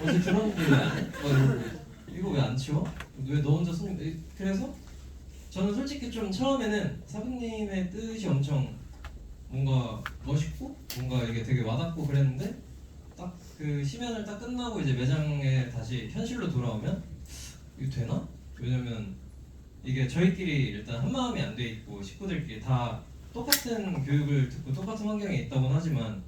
어제 들었는데 왜 안 해? 이거 왜 안 치워? 왜 너 혼자 손님 그래서 저는 솔직히 좀 처음에는 사부님의 뜻이 엄청 뭔가 멋있고 뭔가 이게 되게 와닿고 그랬는데 딱 그 심연을 딱 끝나고 이제 매장에 다시 현실로 돌아오면 이거 되나? 왜냐면 이게 저희끼리 일단 한마음이 안 돼 있고 식구들끼리 다 똑같은 교육을 듣고 똑같은 환경에 있다고는 하지만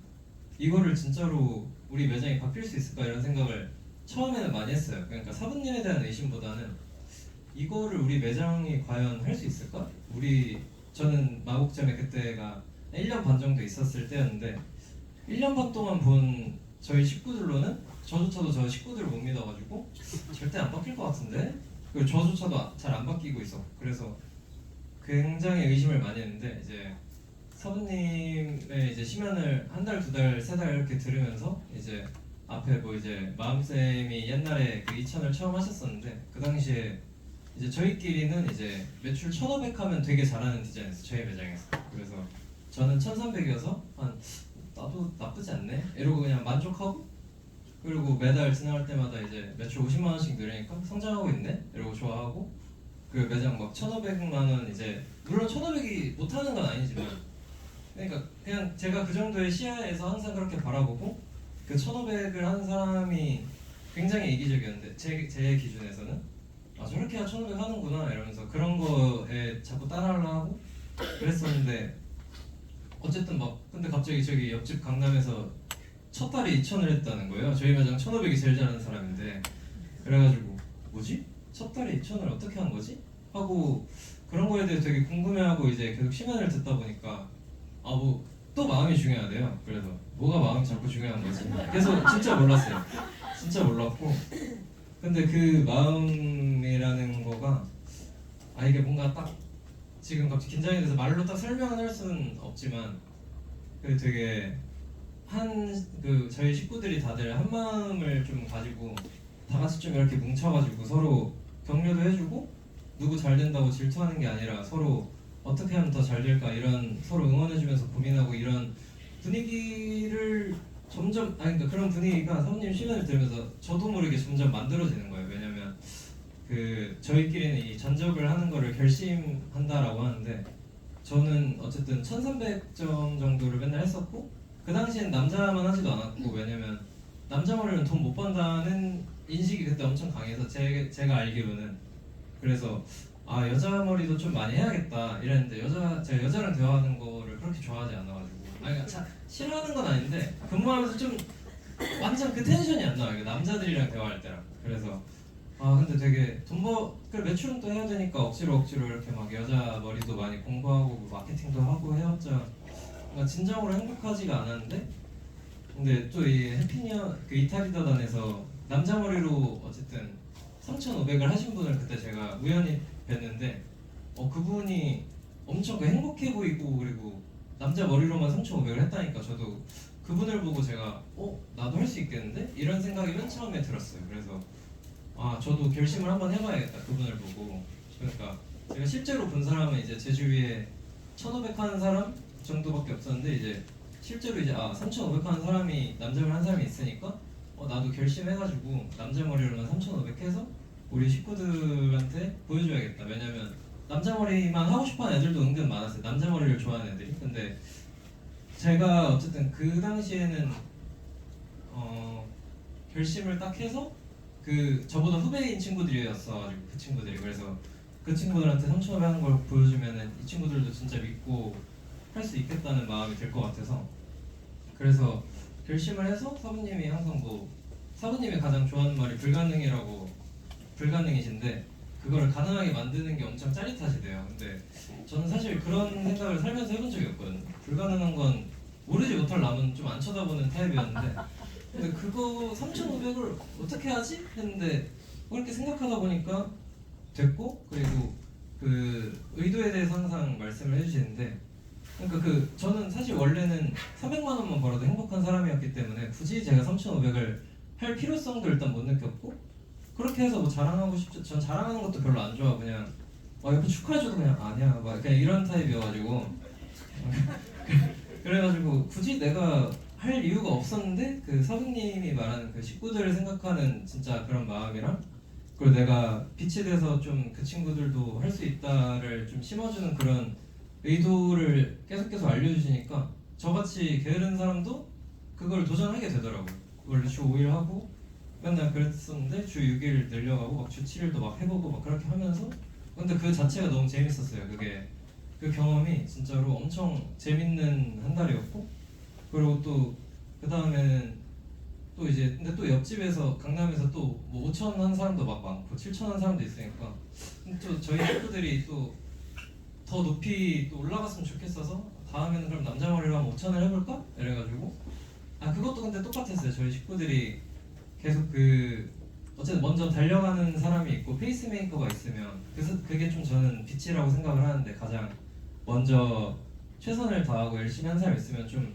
이거를 진짜로 우리 매장이 바뀔 수 있을까 이런 생각을 처음에는 많이 했어요. 그러니까 사부님에 대한 의심보다는 이거를 우리 매장이 과연 할 수 있을까? 저는 마곡점에 그때가 1년 반 정도 있었을 때였는데 1년 반 동안 본 저희 식구들로는 저조차도 저 식구들을 못 믿어가지고 절대 안 바뀔 것 같은데 그리고 저조차도 잘 안 바뀌고 있어. 그래서 굉장히 의심을 많이 했는데 이제 사부님의 이제 심연을 한 달, 2달, 3달 이렇게 들으면서 이제 앞에 뭐 이제 마음쌤이 옛날에 그 2000을 처음 하셨었는데 그 당시에 이제 저희끼리는 이제 매출 1,500 하면 되게 잘하는 디자인이었어요. 저희 매장에서. 그래서 저는 1,300이어서 한 나도 나쁘지 않네 이러고 그냥 만족하고, 그리고 매달 지나갈 때마다 이제 매출 50만 원씩 늘으니까 성장하고 있네 이러고 좋아하고, 그 매장 막 1,500만 원 이제 물론 1,500이 못하는 건 아니지만, 그러니까 그냥 제가 그 정도의 시야에서 항상 그렇게 바라보고, 그 1,500을 하는 사람이 굉장히 이기적이었는데 제 기준에서는 아 저렇게 해야 1,500 하는구나 이러면서 그런 거에 자꾸 따라하려고 하고 그랬었는데, 어쨌든 막 근데 갑자기 저기 옆집 강남에서 첫 달에 2,000을 했다는 거예요. 저희 매장 1,500이 제일 잘하는 사람인데, 그래가지고 뭐지? 첫 달에 2,000을 어떻게 한 거지? 하고 그런 거에 대해 되게 궁금해하고 이제 계속 시간을 듣다 보니까 아 뭐 또 마음이 중요하대요. 그래서 뭐가 마음이 자꾸 중요한 거지? 계속 진짜 몰랐어요. 진짜 몰랐고, 근데 그 마음이라는 거가 아 이게 뭔가 딱 지금 갑자기 긴장이 돼서 말로 딱 설명을 할 수는 없지만, 그 되게 그 저희 식구들이 다들 한 마음을 좀 가지고 다 같이 좀 이렇게 뭉쳐가지고 서로 격려도 해주고, 누구 잘 된다고 질투하는 게 아니라 서로 어떻게 하면 더 잘 될까 이런 서로 응원해주면서 고민하고 이런 분위기를 점점 그러니까 그런 분위기가 사모님 시간을 들으면서 저도 모르게 점점 만들어지는 거예요. 왜냐면 그 저희끼리는 이 전적을 하는 거를 결심한다라고 하는데, 저는 어쨌든 1,300점 정도를 맨날 했었고, 그 당시엔 남자만 하지도 않았고, 왜냐면 남자 머리는 돈 못 번다는 인식이 그때 엄청 강해서 제가 알기로는, 그래서 아 여자 머리도 좀 많이 해야겠다 이랬는데 제가 여자랑 대화하는 거를 그렇게 좋아하지 않아가지고, 그러니까 싫어하는 건 아닌데 근무하면서 좀 완전 그 텐션이 안 나와요. 남자들이랑 대화할 때랑. 그래서 아 근데 되게 그래 매출은 또 해야 되니까 억지로 이렇게 막 여자 머리도 많이 공부하고 마케팅도 하고 해왔자 그러니까 진정으로 행복하지가 않았는데, 근데 또 이 해피니어 그 이탈리아단에서 남자 머리로 어쨌든 3,500을 하신 분을 그때 제가 우연히 뵀는데, 그분이 엄청 행복해 보이고, 그리고 남자 머리로만 3,500을 했다니까 저도 그분을 보고 제가 나도 할 수 있겠는데? 이런 생각이 맨 처음에 들었어요. 그래서 아 저도 결심을 한번 해봐야겠다 그분을 보고. 그러니까 제가 실제로 본 사람은 이제 제 주위에 1,500 하는 사람 정도밖에 없었는데, 이제 실제로 이제 3,500 하는 사람이 남자를 한 사람이 있으니까 나도 결심해가지고 남자 머리로만 3,500 해서 우리 식구들한테 보여줘야겠다. 왜냐면 남자 머리만 하고 싶어하는 애들도 은근 많았어요. 남자 머리를 좋아하는 애들이. 근데 제가 어쨌든 그 당시에는 결심을 딱 해서 그 저보다 후배인 친구들이었어가지고 그 친구들이, 그래서 그 친구들한테 3,500 하는 걸 보여주면은 이 친구들도 진짜 믿고 할 수 있겠다는 마음이 들 것 같아서, 그래서 결심을 해서 사부님이 항상 사부님이 가장 좋아하는 말이 불가능이신데 그걸 가능하게 만드는 게 엄청 짜릿하시대요. 근데 저는 사실 그런 생각을 살면서 해본 적이 없거든요. 불가능한 건 모르지 못할 남은 좀 안 쳐다보는 타입이었는데, 근데 그거 3,500을 어떻게 하지? 했는데 그렇게 생각하다 보니까 됐고, 그리고 그 의도에 대해서 항상 말씀을 해주시는데, 그러니까 저는 사실 원래는 300만 원만 벌어도 행복한 사람이었기 때문에 굳이 제가 3,500을 할 필요성도 일단 못 느꼈고, 그렇게 해서 자랑하고 싶죠. 전 자랑하는 것도 별로 안 좋아. 그냥 옆에 축하해줘도 그냥 아니야 막 그냥 이런 타입이어가지고 그래가지고 굳이 내가 할 이유가 없었는데, 그 사부님이 말하는 그 식구들을 생각하는 진짜 그런 마음이랑, 그리고 내가 빛이 돼서 좀 그 친구들도 할 수 있다를 좀 심어주는 그런 의도를 계속 알려주시니까 저같이 게으른 사람도 그걸 도전하게 되더라고요. 원래 주 5일 하고 맨날 그랬었는데 주 6일 늘려가고 막 주 7일도 막 해보고 막 그렇게 하면서, 근데 그 자체가 너무 재밌었어요. 그 경험이 진짜로 엄청 재밌는 한 달이었고, 그리고 또 그 다음에는 또 이제 근데 또 옆집에서 강남에서 또 뭐 5,000 한 사람도 막 많고 7,000 한 사람도 있으니까 또 저희 친구들이 또 더 높이 또 올라갔으면 좋겠어서 다음에는 그럼 남자 머리로 한 5,000을 해볼까? 이래가지고 그것도 근데 똑같았어요. 저희 식구들이 계속 어쨌든 먼저 달려가는 사람이 있고 페이스메이커가 있으면 그게 좀 저는 빛이라고 생각을 하는데, 가장 먼저 최선을 다하고 열심히 한 사람이 있으면 좀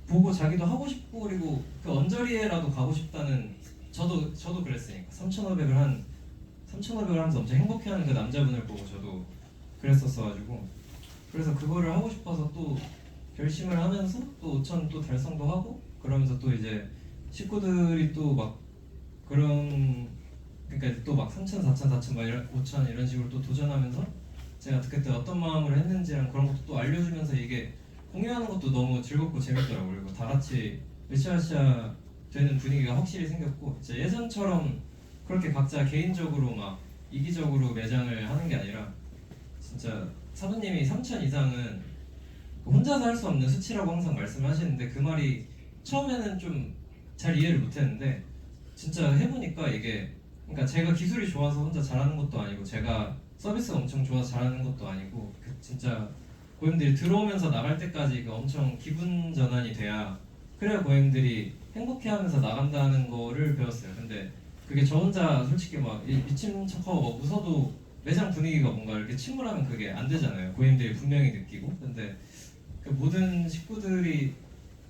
보고 자기도 하고 싶고, 그리고 그 언저리에라도 가고 싶다는, 저도 그랬으니까 3,500을 한 3,500을 하면서 엄청 행복해하는 그 남자분을 보고 저도 그랬었어가지고 그래서 그거를 하고 싶어서 또 결심을 하면서 또 5,000 또 달성도 하고 그러면서 또 이제 식구들이 또 막 그런 그러니까 또 막 3,000, 4,000, 4,000 막 5,000 이런 식으로 또 도전하면서 제가 그때 어떤 마음으로 했는지랑 그런 것도 또 알려주면서 이게 공유하는 것도 너무 즐겁고 재밌더라고요. 그리고 다 같이 으쌰으쌰 되는 분위기가 확실히 생겼고 이제 예전처럼 그렇게 각자 개인적으로 막 이기적으로 매장을 하는 게 아니라 진짜 사부님이 3,000 이상은 혼자서 할 수 없는 수치라고 항상 말씀하시는데 그 말이 처음에는 좀 잘 이해를 못했는데 진짜 해보니까 이게 그러니까 제가 기술이 좋아서 혼자 잘하는 것도 아니고 제가 서비스가 엄청 좋아서 잘하는 것도 아니고 그 진짜 고객님들이 들어오면서 나갈 때까지 그 엄청 기분 전환이 돼야 그래야 고객님들이 행복해하면서 나간다는 거를 배웠어요. 근데 그게 저 혼자 솔직히 막 미친 척하고 막 웃어도 매장 분위기가 뭔가 이렇게 침울하면 그게 안 되잖아요. 고객님들이 분명히 느끼고. 근데 그 모든 식구들이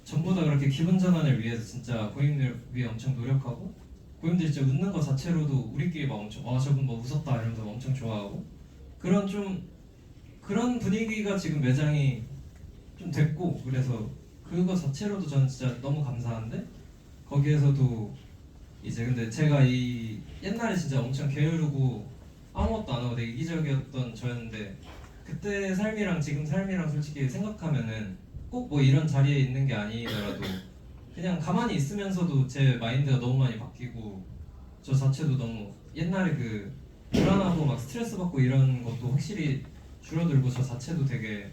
전부 다 그렇게 기분 전환을 위해서 진짜 고객님들 위해 엄청 노력하고 고객님들이 진짜 웃는 것 자체로도 우리끼리 막 엄청 저분 뭐 웃었다 이러면서 엄청 좋아하고 그런 좀 그런 분위기가 지금 매장이 좀 됐고 그래서 그거 자체로도 저는 진짜 너무 감사한데 거기에서도 이제 근데 제가 이 옛날에 진짜 엄청 게으르고 아무것도 안 하고 되게 이기적이었던 저였는데 그때 삶이랑 지금 삶이랑 솔직히 생각하면은 꼭 뭐 이런 자리에 있는 게 아니더라도 그냥 가만히 있으면서도 제 마인드가 너무 많이 바뀌고 저 자체도 너무 옛날에 그 불안하고 막 스트레스 받고 이런 것도 확실히 줄어들고 저 자체도 되게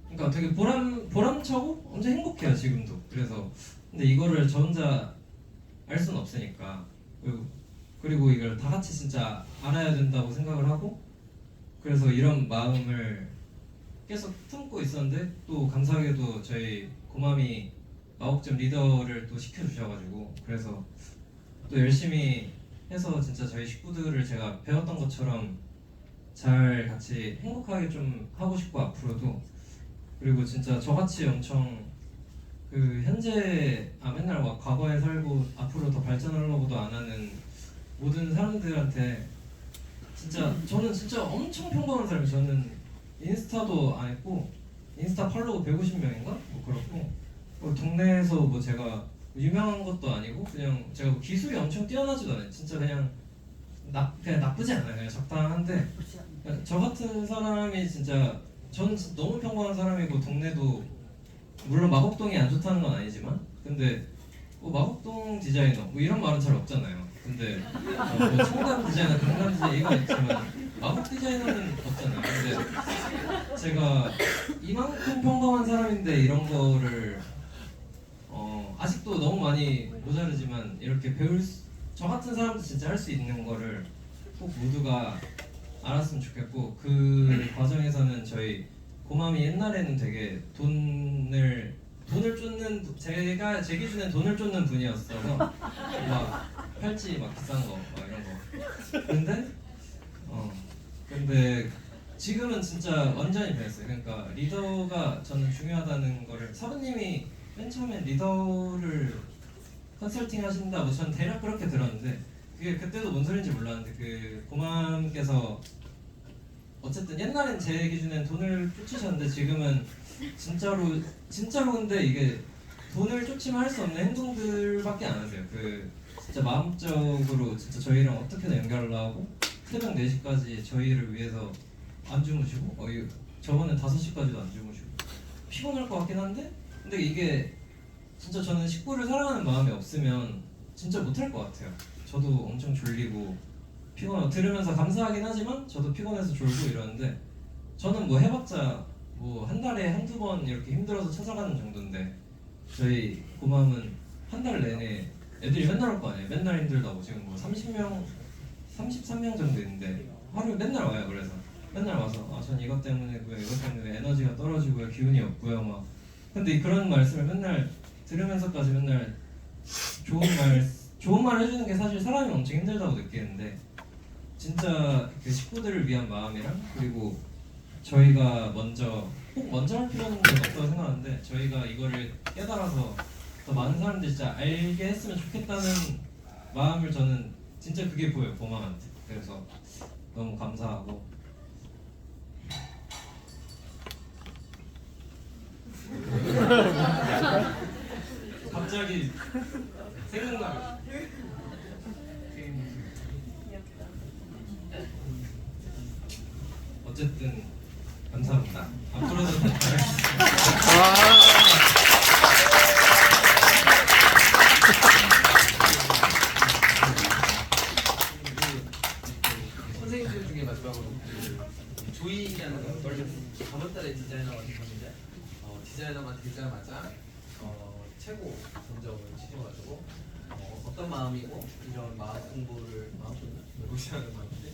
그러니까 되게 보람차고 엄청 행복해요 지금도. 그래서 근데 이거를 저 혼자 알 수는 없으니까 그리고 이걸 다 같이 진짜 알아야 된다고 생각을 하고 그래서 이런 마음을 계속 품고 있었는데 또 감사하게도 저희 고맘이 마곡점 리더를 또 시켜주셔가지고 그래서 또 열심히 해서 진짜 저희 식구들을 제가 배웠던 것처럼 잘 같이 행복하게 좀 하고 싶고 앞으로도 그리고 진짜 저같이 엄청 그 현재 맨날 막 과거에 살고 앞으로 더 발전하려고도 안 하는 모든 사람들한테 진짜 저는 진짜 엄청 평범한 사람이에요. 저는 인스타도 안 했고 인스타 팔로우 150명인가? 뭐 그렇고 동네에서 뭐 제가 유명한 것도 아니고 그냥 제가 뭐 기술이 엄청 뛰어나지도 않아요. 진짜 그냥 나쁘지 않아요. 그냥 적당한데 그러니까 저 같은 사람이 진짜 저는 진짜 너무 평범한 사람이고 동네도 물론 마곡동이 안 좋다는 건 아니지만 근데 뭐 마곡동 디자이너 뭐 이런 말은 잘 없잖아요. 근데 뭐 청담 디자이너, 강남 디자이너 이건 있지만 마곡 디자이너는 없잖아요. 근데 제가 이만큼 평범한 사람인데 이런 거를 아직도 너무 많이 모자르지만 이렇게 저 같은 사람도 진짜 할 수 있는 거를 꼭 모두가 알았으면 좋겠고 그 과정에서는 저희 고맘이 옛날에는 되게 돈을 쫓는 제가 제 기준엔 돈을 쫓는 분이었어서 막 팔찌 막 비싼 거 막 이런 거 근데 지금은 진짜 완전히 변했어요. 그러니까 리더가 저는 중요하다는 거를 사부님이 맨 처음에 리더를 컨설팅 하신다고 전 대략 그렇게 들었는데 그게 그때도 뭔 소리인지 몰랐는데 그 고맘께서 어쨌든 옛날엔 제 기준엔 돈을 쫓으셨는데 지금은 진짜로 근데 이게 돈을 쫓으면 할 수 없는 행동들밖에 안 하세요. 그 진짜 마음적으로 진짜 저희랑 어떻게든 연결하려고 새벽 4시까지 저희를 위해서 안 주무시고 저번에 5시까지도 안 주무시고 피곤할 것 같긴 한데 근데 이게 진짜 저는 식구를 사랑하는 마음이 없으면 진짜 못할 것 같아요. 저도 엄청 졸리고 피곤하고 들으면서 감사하긴 하지만 저도 피곤해서 졸고 이러는데 저는 뭐 해봤자 뭐 한 달에 한두 번 이렇게 힘들어서 찾아가는 정도인데 저희 고맘은 한 달 내내 애들이 맨날 올 거 아니에요. 맨날 힘들다고 지금 뭐 30명 33명 정도 있는데 하루에 맨날 와요. 그래서 맨날 와서 전 이것 때문에고요 이것 때문에 에너지가 떨어지고요 기운이 없고요 막 근데 그런 말씀을 맨날 들으면서까지 맨날 좋은 말 해주는 게 사실 사람이 엄청 힘들다고 느끼는데 진짜 그 식구들을 위한 마음이랑 그리고 저희가 꼭 먼저 할 필요는 없다고 생각하는데 저희가 이거를 깨달아서 더 많은 사람들이 진짜 알게 했으면 좋겠다는 마음을 저는 진짜 그게 보여요, 보망한테. 그래서 너무 감사하고 갑자기 생각나요. 어쨌든 감사합니다. 앞으로도 잘하겠습니다. 선생님들 중에 마지막으로 조이라는 걸 저번 달에 디자이너가 되셨는데 디자이너가 되자마자 최고 성적을 치셔가지고 어떤 마음이고 이런 마음 공부를 무시하는 마음인데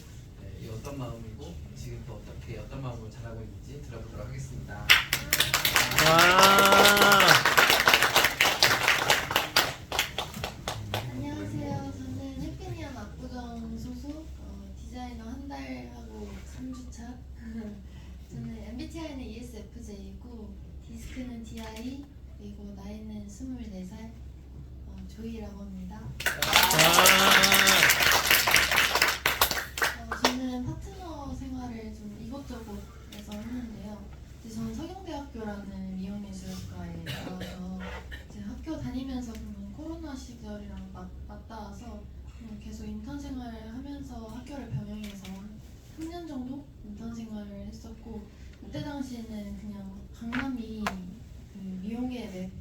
이 어떤 마음이고 지금 또 어떻게 어떤 마음으로 잘하고 있는지 들어보도록 하겠습니다. 안녕하세요. 저는 해피니언 압구정 소속 디자이너 한 달하고 3주차. 저는 MBTI는 ESFJ이고 디스크는 DI 그리고 나이는 24살 조이라고 합니다. 저는 파트너 생활을 좀 이곳저곳에서 했는데요. 이제 저는 서경대학교라는 미용예술과에 나와서 이제 학교 다니면서 보면 코로나 시절이랑 맞닿아서 계속 인턴 생활을 하면서 학교를 병행해서 3년 정도 인턴 생활을 했었고 그때 당시에는 그냥 강남이 그 미용의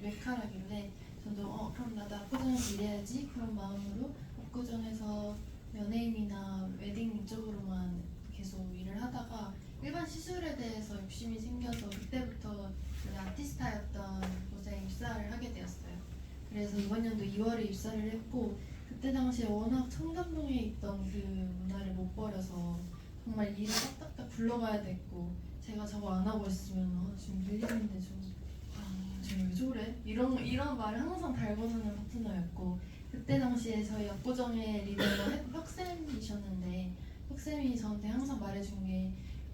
메카라길래 저도 그럼 나도 압구정에서 일해야지 그런 마음으로 압구정에서 연예인이나 웨딩 이쪽으로만 계속 일을 하다가 일반 시술에 대해서 욕심이 생겨서 그때부터 아티스타였던 곳에 입사를 하게 되었어요. 그래서 이번 연도 2월에 입사를 했고 그때 당시에 워낙 청담동에 있던 그 문화를 못 버려서 정말 일을 딱딱딱 굴러가야 됐고 제가 저거 안 하고 있으면 지금 밀리는데 지금 왜 저래? 이런 말을 항상 달고서는 파트너였고 그때 당시에 저희 압구정의 리더가 혁쌤이셨는데 혁쌤이 저한테 항상 말해준 게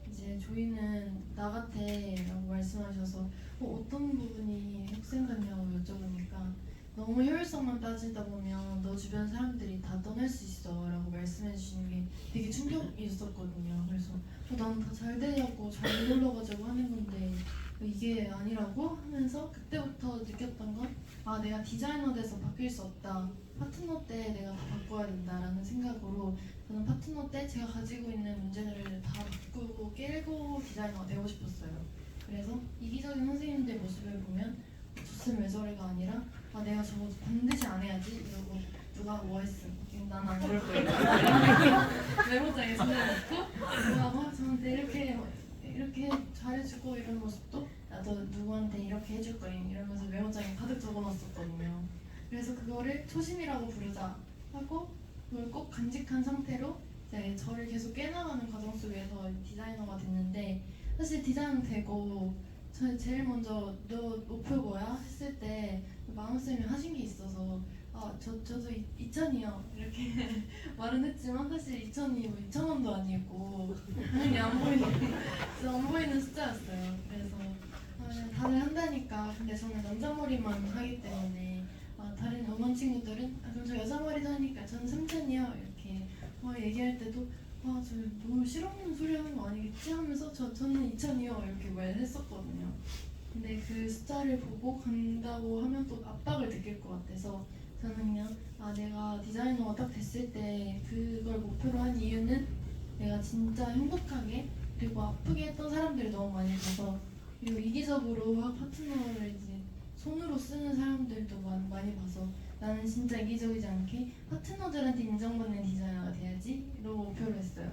이제 조이는 나 같아 라고 말씀하셔서 어떤 부분이 혁쌤 같냐고 여쭤보니까 너무 효율성만 따지다 보면 너 주변 사람들이 다 떠날 수 있어 라고 말씀해 주시는 게 되게 충격이었었거든요. 그래서 난 다 잘 되려고 잘 굴러가자고 하는 건데 이게 아니라고 하면서 그때부터 느꼈던 건 내가 디자이너 돼서 바뀔 수 없다. 파트너 때 내가 다 바꿔야 된다라는 생각으로 저는 파트너 때 제가 가지고 있는 문제들을 다 바꾸고 깨고 디자이너가 되고 싶었어요. 그래서 이기적인 선생님들 모습을 보면 저쌤 왜 저래가 아니라 내가 저거 반드시 안 해야지 이러고 누가 뭐 했음 난 안 그럴 거야 메모장에 적어놓고 누가 저한테 이렇게 잘해주고 이런 모습도 나도 누구한테 이렇게 해줄 거임 이러면서 메모장에 가득 적어놨었거든요. 그래서 그거를 초심이라고 부르자 하고 그걸 꼭 간직한 상태로 이제 저를 계속 깨나가는 과정 속에서 디자이너가 됐는데 사실 디자이너 되고 제일 먼저 너 목표 뭐야? 했을 때 마음쌤이 하신 게 있어서 저도 2천이요 이렇게 말은 했지만 사실 2천이 2천원도 아니고 당연히 안 보이는 숫자였어요. 그래서 다들 한다니까 근데 저는 남자머리만 하기 때문에 다른 음원 친구들은 그럼 저 여자머리도 하니까 저는 3천이요 이렇게 얘기할 때도 저 너무 실없는 소리 하는 거 아니겠지 하면서 저는 2천이요 이렇게 말했었거든요. 근데 그 숫자를 보고 간다고 하면 또 압박을 느낄 것 같아서 저는 그냥 내가 디자이너가 딱 됐을 때 그걸 목표로 한 이유는 내가 진짜 행복하게 그리고 아프게 했던 사람들이 너무 많이 봐서 그리고 이기적으로 파트너를 이제 손으로 쓰는 사람들도 많이 봐서 나는 진짜 이기적이지 않게 파트너들한테 인정받는 디자이너가 돼야지 이러고 목표로 했어요.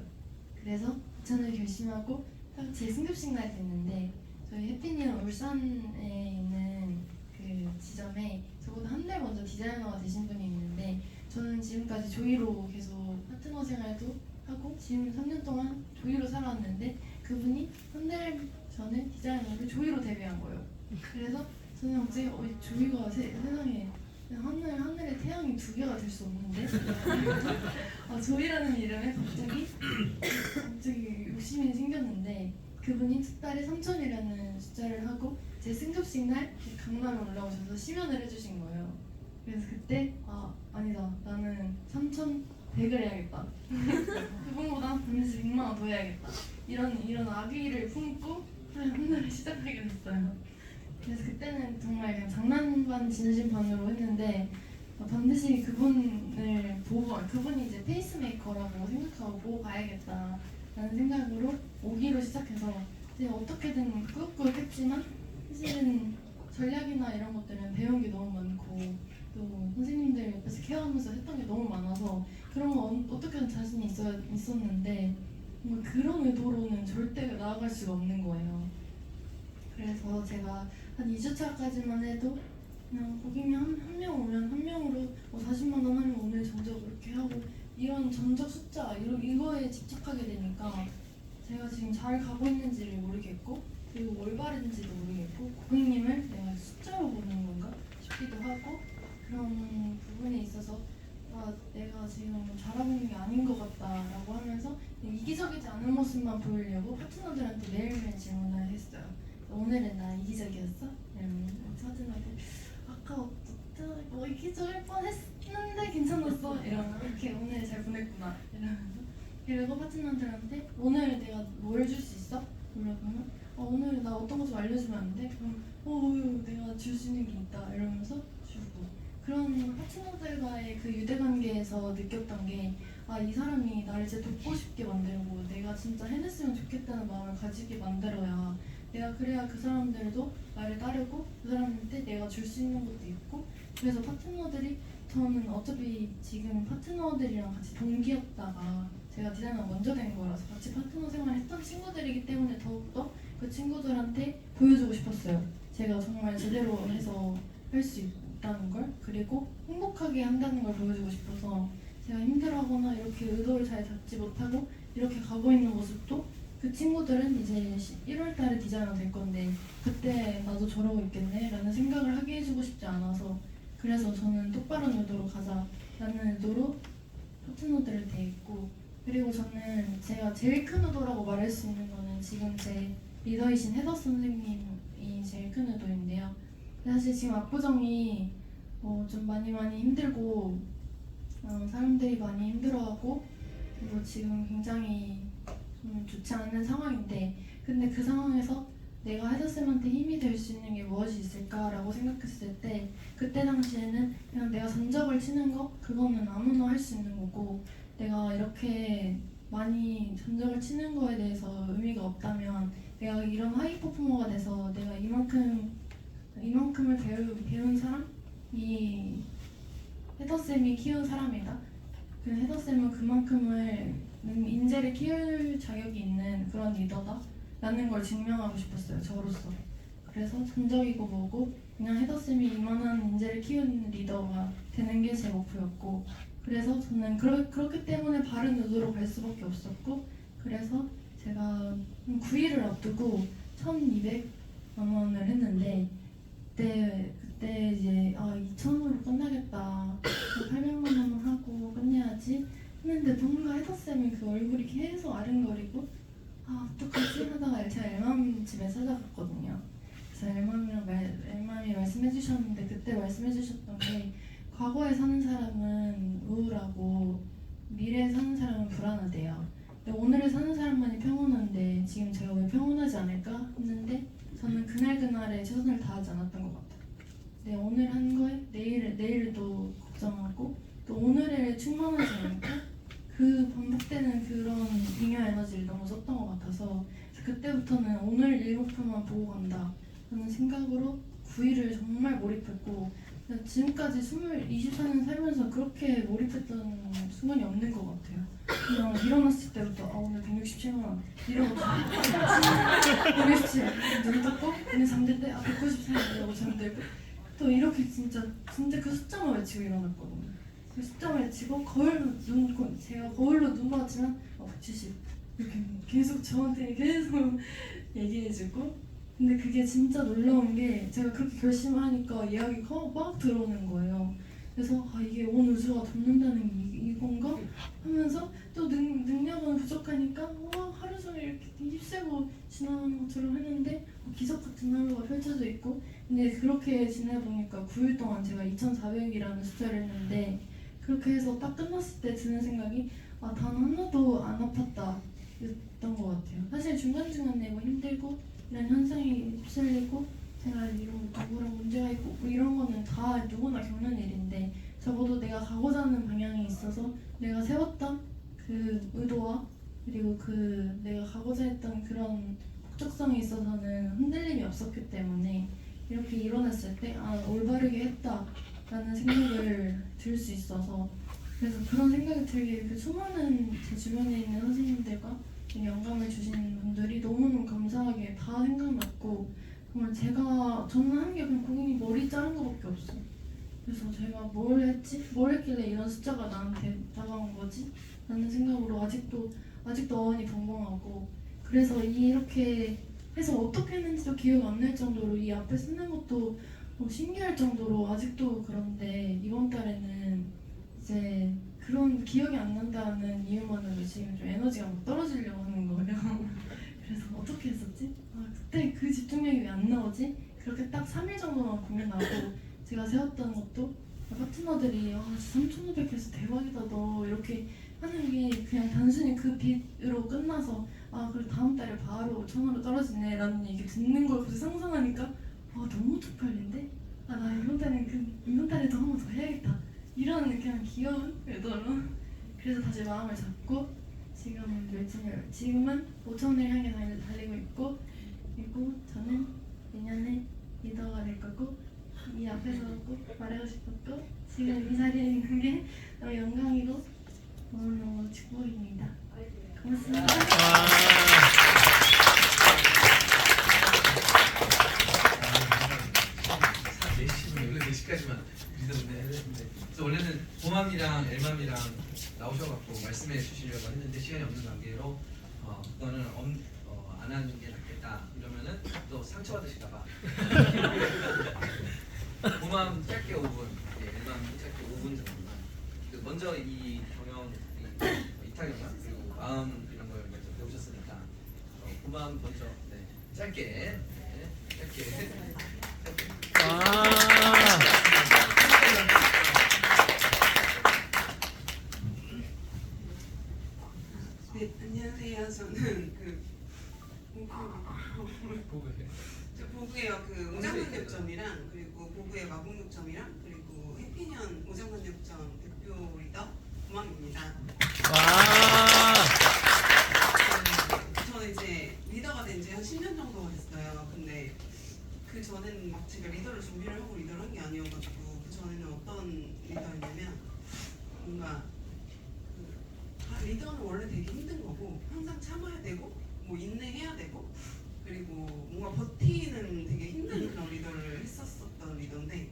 그래서 저는 결심하고 딱 제 승급식 날이 됐는데 저희 해피니언 울산에 있는 그 지점에 저보다 한 달 먼저 디자이너가 되신 분이 있는데 저는 지금까지 조이로 계속 파트너 생활도 하고 지금 3년 동안 조이로 살아왔는데 그분이 한 달 전에 디자이너를 조이로 데뷔한 거예요. 그래서 저는 갑자기 조이가 세상에 하늘에 태양이 2개가 될 수 없는데 조이라는 이름에 갑자기 욕심이 생겼는데 그분이 첫 달에 3천이라는 숫자를 하고 제 승급식 날 강남에 올라오셔서 심연을 해주신 거예요. 그래서 그때 아니다 나는 3천 100을 해야겠다. 그분보다 반드시 100만 원 더 해야겠다. 이런 악의를 품고 한 달을 시작하게 됐어요. 그래서 그때는 정말 그냥 장난 반 진심 반으로 했는데 반드시 그분을 보고 그분이 이제 페이스메이커라고 생각하고 보고 가야겠다라는 생각으로 오기로 시작해서 이제 어떻게든 꾸역꾸역 했지만 사실은 전략이나 이런 것들은 배운 게 너무 많고 또 선생님들 옆에서 케어하면서 했던 게 너무 많아서 그런 거 어떻게든 자신이 있었는데 뭔가 그런 의도로는 절대 나아갈 수가 없는 거예요. 그래서 제가 한 2주차까지만 해도 그냥 고객님 한 명 오면 한 명으로 40만 원 하면 오늘 전적 이렇게 하고 이런 전적 숫자 이거에 집착하게 되니까 제가 지금 잘 가고 있는지를 모르겠고 그리고 올바른지도 모르겠고 고객님을 내가 숫자로 보는 건가 싶기도 하고 그런 부분에 있어서 내가 지금 잘하고 있는 게 아닌 것 같다라고 하면서 이기적이지 않은 모습만 보이려고 파트너들한테 매일매일 질문을 했어요. 오늘은 나 이기적이었어? 이러면 사진한테 아까 뭐 이기적일 뻔했는데 괜찮았어? 이러면 이렇게 오늘 잘 보냈구나 이러면서 그리고 파트너들한테 오늘 내가 뭘 줄 수 있어? 물어보면 오늘 나 어떤 거 좀 알려주면 안 돼? 그럼 내가 줄 수 있는 게 있다 이러면서 주고 그런 파트너들과의 그 유대관계에서 느꼈던 게 이 사람이 나를 진짜 돕고 싶게 만들고 내가 진짜 해냈으면 좋겠다는 마음을 가지게 만들어야 내가 그래야 그 사람들도 나를 따르고 그 사람한테 내가 줄 수 있는 것도 있고 그래서 파트너들이 저는 어차피 지금 파트너들이랑 같이 동기였다가 제가 디자이너 먼저 된 거라서 같이 파트너 생활을 했던 친구들이기 때문에 더욱더 그 친구들한테 보여주고 싶었어요. 제가 정말 제대로 해서 할 수 있다는 걸 그리고 행복하게 한다는 걸 보여주고 싶어서 제가 힘들어하거나 이렇게 의도를 잘 잡지 못하고 이렇게 가고 있는 모습도 그 친구들은 이제 1월 달에 디자이너 될 건데 그때 나도 저러고 있겠네 라는 생각을 하게 해주고 싶지 않아서 그래서 저는 똑바른 의도로 가자라는 의도로 파트너들을 대했고 그리고 저는 제가 제일 큰 의도라고 말할 수 있는 거는 지금 제 리더이신 헤더 선생님이 제일 큰 의도인데요. 사실 지금 압구정이 좀 많이 힘들고 사람들이 많이 힘들어하고 그리고 지금 굉장히 좀 좋지 않은 상황인데 근데 그 상황에서 내가 헤더쌤한테 힘이 될 수 있는 게 무엇이 있을까라고 생각했을 때 그때 당시에는 그냥 내가 전적을 치는 거 그거는 아무나 할 수 있는 거고 내가 이렇게 많이 전적을 치는 거에 대해서 의미가 없다면 내가 이런 하이 퍼포머가 돼서 내가 이만큼을 배운 사람이 헤더쌤이 키운 사람이다. 그 헤더쌤은 그만큼을 인재를 키울 자격이 있는 그런 리더다 라는 걸 증명하고 싶었어요. 저로서. 그래서 전적이고 뭐고 그냥 헤더쌤이 이만한 인재를 키우는 리더가 되는 게 제 목표였고 그래서 저는 그렇기 때문에 바른 의도로 갈 수밖에 없었고 그래서 제가 9일을 앞두고 1,200만 원을 했는데 그때 이제 2,000원으로 끝나겠다 800만 원 하고 끝내야지 했는데 뭔가 헤더쌤이 그 얼굴이 계속 아른거리고 어떡하지 하다가 제가 엘맘 집에 찾아갔거든요. 그래서 엘맘이 말씀해 주셨는데 그때 말씀해 주셨던 게 과거에 사는 사람은 우울하고 미래에 사는 사람은 불안하대요. 근데 오늘에 사는 사람만이 평온한데 지금 제가 왜 평온하지 않을까 했는데 저는 그날그날에 최선을 다하지 않았던 것 같아요. 오늘 한 거에 내일을 또 걱정하고 또 오늘에 충만하지 않고 그 반복되는 그런 잉여 에너지를 너무 썼던 것 같아서 그때부터는 오늘 일 목표만 보고 간다 라는 생각으로 9일을 정말 몰입했고 지금까지 24년 살면서 그렇게 몰입했던 순간이 없는 것 같아요. 그냥 일어났을 때부터 오늘 167만 원 이러고 167 눈 떴고 오늘 잠들 때 193 이러고 잠들고 또 이렇게 진짜 그 숫자만 외치고 일어났거든요. 그 숫자만 외치고 제가 거울로 눈 봤지만 170 이렇게 계속 저한테 계속 얘기해주고 근데 그게 진짜 놀라운 게 제가 그렇게 결심을 하니까 예약이 막 들어오는 거예요. 그래서 이게 온 우주가 돕는다는 게 이건가? 하면서 또 능력은 부족하니까 하루 종일 이렇게 힘쓰고 지나가는 것처럼 했는데 기적 같은 하루가 펼쳐져 있고 근데 그렇게 지내보니까 9일 동안 제가 2,400이라는 숫자를 했는데 그렇게 해서 딱 끝났을 때 드는 생각이 아, 단 하나도 안 아팠다 였던 것 같아요. 사실 중간중간에 뭐 힘들고 이런 현상이 휩쓸리고 제가 이런 누구랑 문제가 있고 뭐 이런 거는 다 누구나 겪는 일인데 적어도 내가 가고자 하는 방향이 있어서 내가 세웠던 그 의도와 그리고 그 내가 가고자 했던 그런 목적성에 있어서는 흔들림이 없었기 때문에 이렇게 이뤄냈을 때 아, 올바르게 했다라는 생각을 들 수 있어서 그래서 그런 생각이 들게 그 수많은 제 주변에 있는 선생님들과 영감을 주신 분들이 너무너무 감사하게 다 생각났고 정말 저는 하는 게 그냥 고객이 머리 자른 거밖에 없어요. 그래서 제가 뭘 했지? 뭘 했길래 이런 숫자가 나한테 다가온 거지? 라는 생각으로 아직도 어원이 벙벙하고 그래서 이렇게 해서 어떻게 했는지도 기억 안 날 정도로 이 앞에 쓰는 것도 신기할 정도로 아직도 그런데 이번 달에는 이제 그런 기억이 안 난다는 이유만으로 지금 좀 에너지가 막 떨어지려고 하는 거예요. 그래서 어떻게 했었지? 아, 그때 그 집중력이 왜 안 나오지? 그렇게 딱 3일 정도만 고민하고 제가 세웠던 것도 파트너들이 3,500 해서 대박이다 너 이렇게 하는 게 그냥 단순히 그 빚으로 끝나서 그리고 다음 달에 바로 1,000원으로 떨어지네 라는 얘기 듣는 걸 갑자기 상상하니까 너무 쪽팔린데? 나 이번 달에도 한 번 더 해야겠다 이런 그냥 귀여운 의도로 그래서 다시 마음을 잡고 지금은 5,000원을 향해 달리고 있고 그리고 저는 내년에 리더가 될 거고 이 앞에서 꼭 말하고 싶었고 지금 이 자리에 있는 게 너무 영광이고 너무너무 축복입니다. 고맙습니다. 한 4시, 원래 4시까지만 리더분들 했는데 그래서 원래는 보맘이랑 엘맘이랑 나오셔갖고 말씀해 주시려고 했는데 시간이 없는 관계로 그거는 안 하는 게 낫겠다 이러면은 또 상처받으실까봐 보맘 짧게 5분, 엘맘 짧게 5분 정도만 먼저 이 경영, 이타경영 그리고 마음 이런 걸 먼저 배우셨으니까 보맘 먼저 짧게 네, 안녕하세요. 저는 보구의 그 오장관역점이랑 그리고 보구의 마곡역점이랑 그리고 해피년 오장관역점 대표 리더 고맘입니다. 저는 이제 리더가 된 지 한 10년 정도가 됐어요. 근데 그 전에는 막 제가 리더를 준비를 하고 리더를 한 게 아니어가지고 그 전에는 어떤 리더였냐면 뭔가 리더는 원래 되게 힘든 거고 항상 참아야 되고 뭐 인내해야 되고 그리고 뭔가 버티는 되게 힘든 그런 리더를 했었던 리더인데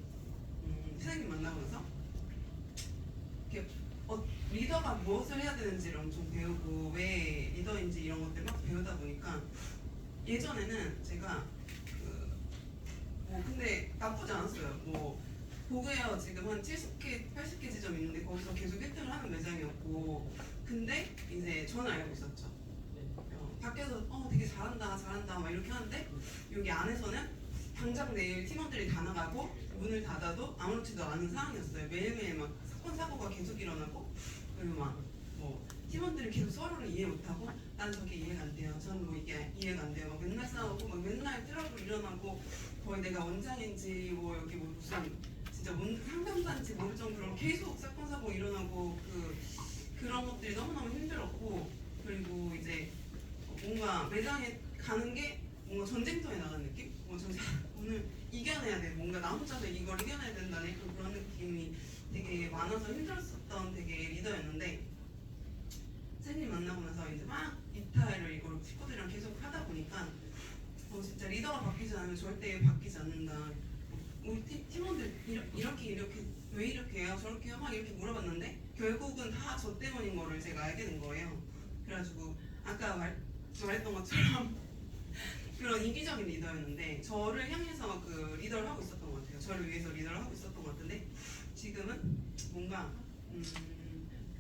사장님 만나면서 이렇게 리더가 무엇을 해야 되는지를 엄청 배우고 왜 리더인지 이런 것들 막 배우다 보니까 예전에는 제가 근데 나쁘지 않았어요. 보그웨어 지금 한 70개, 80개 지점 있는데 거기서 계속 1등을 하는 매장이었고 근데 이제 저는 알고 있었죠. 밖에서 되게 잘한다 막 이렇게 하는데 여기 안에서는 당장 내일 팀원들이 다 나가고 문을 닫아도 아무렇지도 않은 상황이었어요. 매일매일 막 사건 사고가 계속 일어나고 그리고 막 팀원들이 계속 서로를 이해 못하고 난 저게 이해가 안 돼요. 저는 뭐 이게 이해가 안 돼요. 막 맨날 싸우고 막 맨날 트러블 일어나고 거의 내가 원장인지 여기 무슨 진짜 상담사인지 모를 정도로 계속 사건 사고 일어나고 그런 것들이 너무너무 힘들었고 그리고 이제 뭔가 매장에 가는 게 뭔가 전쟁터에 나가는 느낌? 오늘 이겨내야 돼. 뭔가 나 혼자서 이걸 이겨내야 된다는 그런 느낌이 되게 많아서 힘들었었던 되게 리더였는데 선생님 만나고 나서 이제 막 이탈을 이걸 식구들이랑 계속 하다 보니까 진짜 리더가 바뀌지 않으면 절대 바뀌지 않는다. 우리 팀원들 이렇게 왜 이렇게 해요? 저렇게 해요? 막 이렇게 물어봤는데 결국은 다 저 때문인 거를 제가 알게 된 거예요. 그래가지고 아까 말했던 것처럼 그런 이기적인 리더였는데 저를 향해서 그 리더를 하고 있었던 것 같아요. 저를 위해서 리더를 하고 있었던 것 같은데 지금은 뭔가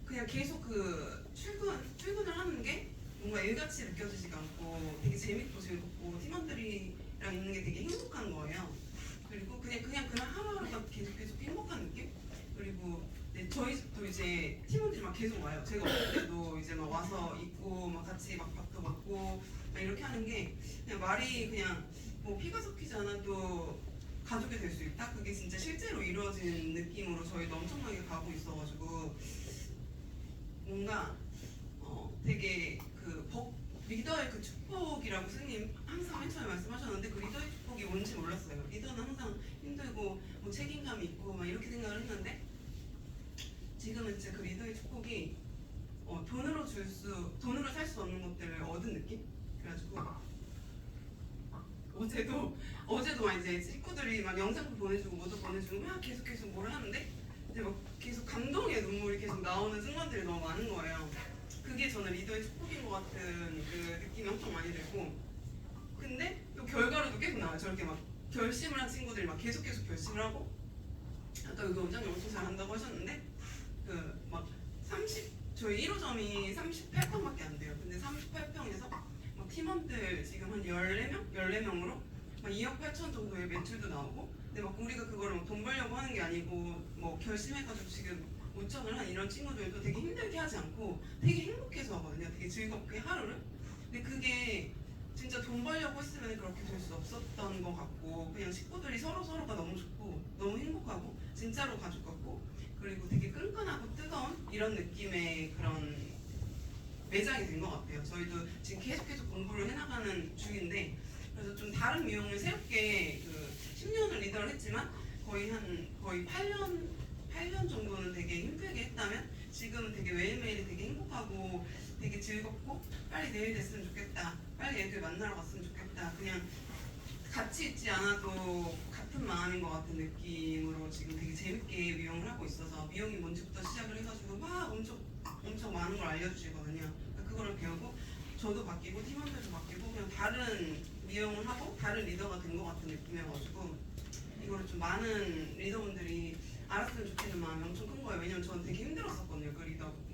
그냥 계속 출근을 하는 게 뭔가 일같이 느껴지지가 않고 되게 재밌고 즐겁고 팀원들이랑 있는 게 되게 행복한 거예요. 그리고 그냥 하루하루가 계속 행복한 느낌? 그리고 네, 저희 집도 이제 팀원들이 막 계속 와요. 제가 없을 때도 이제 막 와서 있고 막 같이 막 밥도 먹고 막 이렇게 하는 게 그냥 말이 그냥 뭐 피가 섞이지 않아도 가족이 될 수 있다? 그게 진짜 실제로 이루어진 느낌으로 저희도 엄청나게 가고 있어가지고 뭔가 되게 리더의 그 축복이라고 스님 항상 맨 처음에 말씀하셨는데 그 리더의 축복이 뭔지 몰랐어요. 리더는 항상 힘들고 뭐 책임감이 있고 막 이렇게 생각을 했는데 지금은 진짜 그 리더의 축복이 돈으로 살 수 없는 것들을 얻은 느낌? 그래가지고 어제도 막 이제 식구들이 막 영상도 보내주고 뭐도 보내주고 막 계속 뭘 하는데 이제 막 계속 감동의 눈물이 계속 나오는 순간들이 너무 많은 거예요. 그게 저는 리더의 축복인 것 같은 그 느낌이 엄청 많이 들고 근데 또 결과로도 계속 나와요. 저렇게 막 결심을 한 친구들이 막 계속 결심을 하고 아까 여기 원장님 엄청 잘한다고 하셨는데 저희 1호점이 38평밖에 안 돼요. 근데 38평에서 막 팀원들 지금 한 14명으로 막 2억 8천 정도의 매출도 나오고 근데 막 우리가 그거를 돈 벌려고 하는 게 아니고 뭐 결심해가지고 지금 5천을 한 이런 친구들도 되게 힘들게 하지 않고 되게 행복해서 하거든요. 되게 즐겁게 하루를. 근데 그게 진짜 돈 벌려고 했으면 그렇게 될 수 없었던 것 같고 그냥 식구들이 서로가 너무 좋고 너무 행복하고 진짜로 가족 같고 그리고 되게 끈끈하고 뜨거운 이런 느낌의 그런 매장이 된 것 같아요. 저희도 지금 계속 공부를 해나가는 중인데 그래서 좀 다른 미용을 새롭게 10년을 리더를 했지만 거의 8년 정도는 되게 힘들게 했다면 지금은 되게 매일매일이 되게 행복하고 되게 즐겁고 빨리 내일 됐으면 좋겠다. 빨리 애들 만나러 갔으면 좋겠다. 그냥 같이 있지 않아도 같은 마음인 것 같은 느낌으로 지금 되게 재밌게 미용을 하고 있어서 미용이 뭔지부터 시작을 해가지고 막 엄청 많은 걸 알려주시거든요. 그거를 배우고 저도 바뀌고 팀원들도 바뀌고 그냥 다른 미용을 하고 다른 리더가 된 것 같은 느낌이어가지고 이거를 좀 많은 리더분들이 알았으면 좋겠는 마음이 엄청 큰 거예요. 왜냐면 저는 되게 힘들었었거든요. 그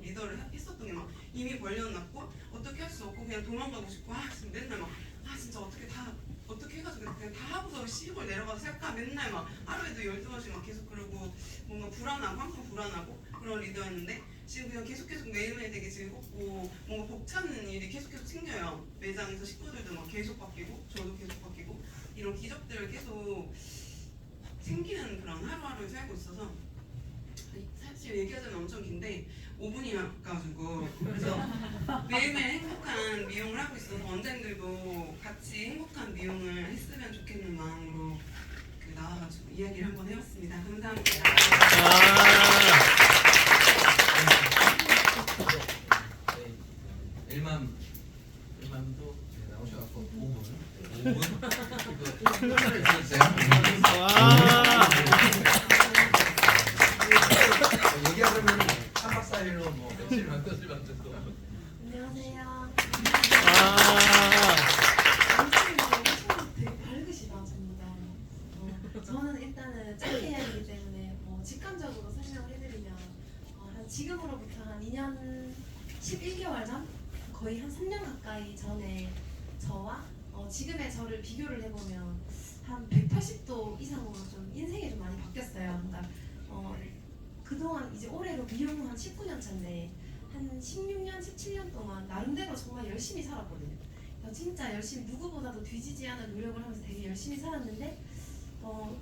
리더를 했었던 게 막 이미 벌려놨고 어떻게 할 수 없고 그냥 도망가고 싶고 지금 맨날 막 진짜 어떻게 해가지고 그냥 다 하고서 시골 내려가서 살까 맨날 막 하루에도 12번씩 막 계속 그러고 뭔가 불안하고 항상 불안하고 그런 리더였는데 지금 그냥 계속 매일매일 되게 즐겁고 뭔가 벅차는 일이 계속 생겨요. 매장에서 식구들도 막 계속 바뀌고 저도 계속 바뀌고 이런 기적들을 계속 생기는 그런 하루하루를 살고 있어서 사실 얘기하자면 엄청 긴데 5분이 가가지고 그래서 매일매일 행복한 미용을 하고 있어서 원장님들도 같이 행복한 미용을 했으면 좋겠는 마음으로 나와가지고 이야기를 한번 해봤습니다. 감사합니다. 일만도 나오셔갖고 5분 이거 들어주세요. 얘기하자면 3박 4일로 뭐 며칠만 끝을 만들고 안녕하세요. 되게 밝으시다 전부 다. 저는 일단은 짧게 해야 되기 때문에 직관적으로 설명을 해드리면 지금으로부터 한 2년 11개월 전 거의 한 3년 가까이 전에 저와 지금의 저를 비교를 해보면 한 180도 이상으로 좀 인생이 좀 많이 바뀌었어요. 그러니까 그동안 이제 올해로 미용 한 19년 차인데 한 16년, 17년 동안 나름대로 정말 열심히 살았거든요. 진짜 열심히 누구보다도 뒤지지 않은 노력을 하면서 되게 열심히 살았는데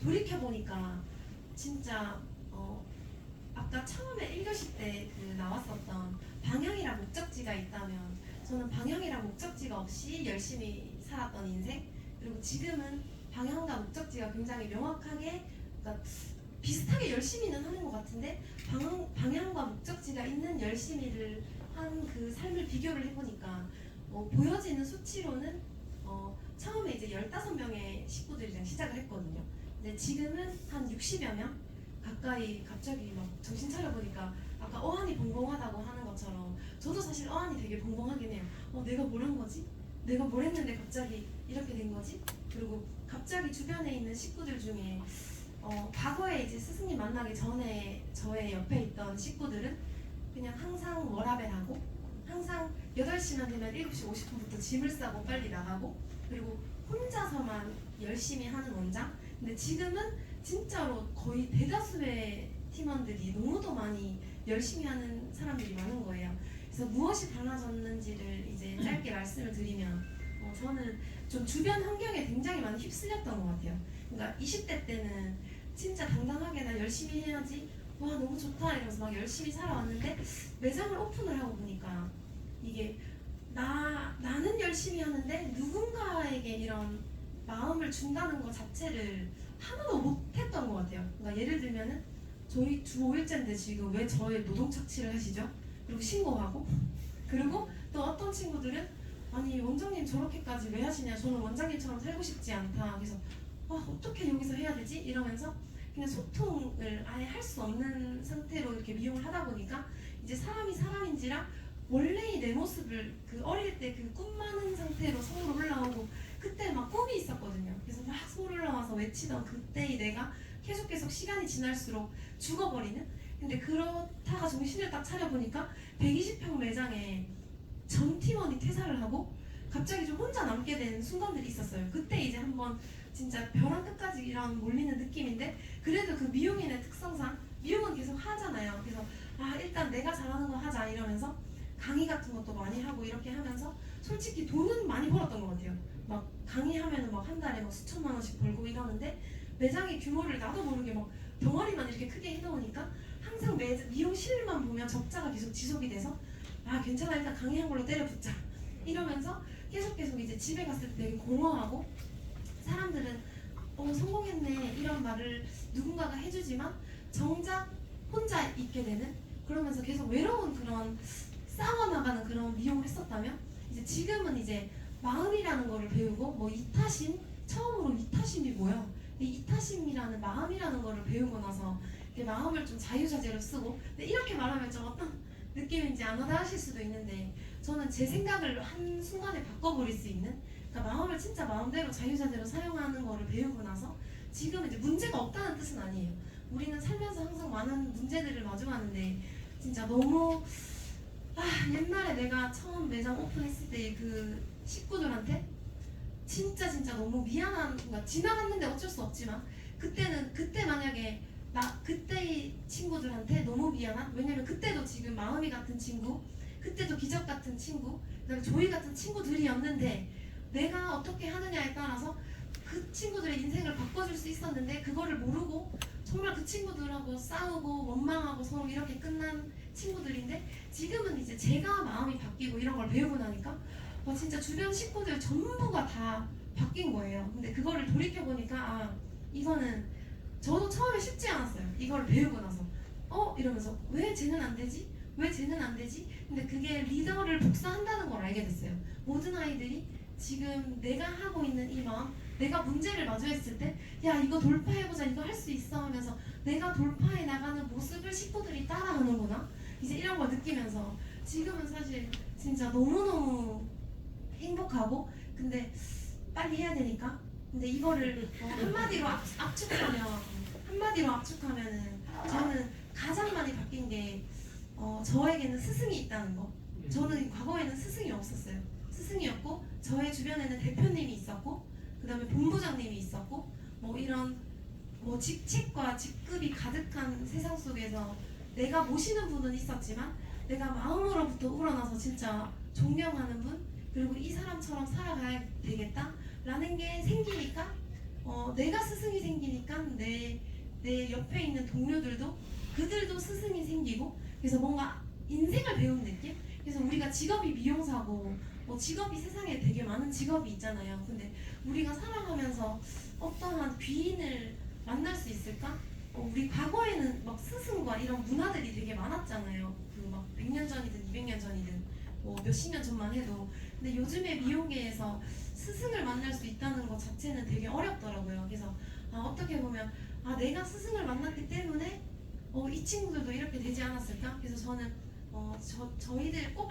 돌이켜보니까 진짜 아까 처음에 1교시 때 나왔었던 방향이랑 목적지가 있다면 저는 방향이랑 목적지가 없이 열심히 살았던 인생 그리고 지금은 방향과 목적지가 굉장히 명확하게 그러니까 비슷하게 열심히는 하는 것 같은데 방향과 목적지가 있는 열심히를 한 그 삶을 비교를 해보니까 보여지는 수치로는 처음에 이제 15명의 식구들이랑 시작을 했거든요. 근데 지금은 한 60여 명 가까이 갑자기 막 정신 차려보니까 아까 어안이 봉봉하다고 하는 것처럼 저도 사실 어안이 되게 봉봉하긴 해요. 내가 뭘 한 거지? 내가 뭘 했는데 갑자기 이렇게 된 거지? 그리고 갑자기 주변에 있는 식구들 중에 과거에 이제 스승님 만나기 전에 저의 옆에 있던 식구들은 그냥 항상 워라벨 하고 항상 8시만 되면 7시 50분부터 짐을 싸고 빨리 나가고 그리고 혼자서만 열심히 하는 원장 근데 지금은 진짜로 거의 대다수의 팀원들이 너무도 많이 열심히 하는 사람들이 많은 거예요. 그래서 무엇이 달라졌는지를 이제 짧게 말씀을 드리면 저는 좀 주변 환경에 굉장히 많이 휩쓸렸던 것 같아요. 그러니까 20대 때는 진짜 당당하게 나 열심히 해야지, 와 너무 좋다 이러면서 막 열심히 살아왔는데 매장을 오픈을 하고 보니까 이게 나는 열심히 하는데 누군가에게 이런 마음을 준다는 것 자체를 하나도 못했던 것 같아요. 그러니까 예를 들면은 저희 주 5일째인데 지금 왜 저의 노동 착취를 하시죠? 그리고 신고하고 그리고 또 어떤 친구들은 아니 원장님 저렇게까지 왜 하시냐, 저는 원장님처럼 살고 싶지 않다. 그래서 어떻게 여기서 해야 되지? 이러면서 그냥 소통을 아예 할 수 없는 상태로 이렇게 미용을 하다 보니까 이제 사람이 사람인지라 원래의 내 모습을 그 어릴 때 그 꿈 많은 상태로 서울 올라오고 그때 막 꿈이 있었거든요. 그래서 막 서울 올라와서 외치던 그때의 내가 계속 시간이 지날수록 죽어버리는. 근데 그렇다가 정신을 딱 차려보니까 120평 매장에 전 팀원이 퇴사를 하고 갑자기 좀 혼자 남게 된 순간들이 있었어요. 그때 이제 한번 진짜 벼랑 끝까지 이런 몰리는 느낌인데 그래도 그 미용인의 특성상 미용은 계속 하잖아요. 그래서 일단 내가 잘하는 거 하자 이러면서 강의 같은 것도 많이 하고 이렇게 하면서 솔직히 돈은 많이 벌었던 것 같아요. 막 강의하면은 막 한 달에 막 수천만 원씩 벌고 이러는데 매장의 규모를 나도 모르게 막 덩어리만 이렇게 크게 해놓으니까 항상 미용실만 보면 적자가 계속 지속이 돼서 괜찮아 일단 강의한 걸로 때려붙자 이러면서 계속 이제 집에 갔을 때 되게 공허하고 사람들은 성공했네 이런 말을 누군가가 해주지만 정작 혼자 있게 되는, 그러면서 계속 외로운 그런 싸워나가는 그런 미용을 했었다면 이제 지금은 이제 마음이라는 거를 배우고 뭐 이타심, 처음으로 이타심이 뭐야? 이 이타심이라는 마음이라는 거를 배우고 나서 마음을 좀 자유자재로 쓰고, 근데 이렇게 말하면 좀 어떤 느낌인지 안 와닿으실 수도 있는데 저는 제 생각을 한 순간에 바꿔버릴 수 있는, 그러니까 마음을 진짜 마음대로 자유자재로 사용하는 거를 배우고 나서 지금 이제 문제가 없다는 뜻은 아니에요. 우리는 살면서 항상 많은 문제들을 마주하는데 진짜 너무 옛날에 내가 처음 매장 오픈했을 때 그 식구들한테 진짜 너무 미안한, 그러니까 지나갔는데 어쩔 수 없지만 그때 만약에 그때의 친구들한테 너무 미안한, 왜냐면 그때도 지금 마음이 같은 친구, 그때도 기적 같은 친구, 그다음에 조이 같은 친구들이었는데 내가 어떻게 하느냐에 따라서 그 친구들의 인생을 바꿔줄 수 있었는데 그거를 모르고 정말 그 친구들하고 싸우고 원망하고 서로 이렇게 끝난 친구들인데 지금은 이제 제가 마음이 바뀌고 이런 걸 배우고 나니까 진짜 주변 식구들 전부가 다 바뀐 거예요. 근데 그거를 돌이켜보니까 이거는 저도 처음에 쉽지 않았어요. 이걸 배우고 나서 이러면서 왜 쟤는 안 되지? 왜 쟤는 안 되지? 근데 그게 리더를 복사한다는 걸 알게 됐어요. 모든 아이들이 지금 내가 하고 있는 이 마음, 내가 문제를 마주했을 때 야 이거 돌파해보자, 이거 할 수 있어 하면서 내가 돌파해 나가는 모습을 식구들이 따라하는구나, 이제 이런 걸 느끼면서 지금은 사실 진짜 너무너무 행복하고, 근데 빨리 해야 되니까, 근데 이거를 한마디로 압축하면은 저는 가장 많이 바뀐 게 저에게는 스승이 있다는 거. 저는 과거에는 스승이 없었어요. 스승이었고 저의 주변에는 대표님이 있었고 그 다음에 본부장님이 있었고 이런 직책과 직급이 가득한 세상 속에서 내가 모시는 분은 있었지만 내가 마음으로부터 우러나서 진짜 존경하는 분, 그리고 이 사람처럼 살아가야 되겠다라는 게 생기니까 내가 스승이 생기니까 내 옆에 있는 동료들도 그들도 스승이 생기고, 그래서 뭔가 인생을 배운 느낌? 그래서 우리가 직업이 미용사고 직업이 세상에 되게 많은 직업이 있잖아요. 근데 우리가 살아가면서 어떠한 귀인을 만날 수 있을까? 우리 과거에는 막 스승과 이런 문화들이 되게 많았잖아요. 그 막 100년 전이든 200년 전이든 몇십 년 전만 해도. 근데 요즘에 미용계에서 스승을 만날 수 있다는 것 자체는 되게 어렵더라고요. 그래서 어떻게 보면 내가 스승을 만났기 때문에 이 친구들도 이렇게 되지 않았을까? 그래서 저는 저희들 꼭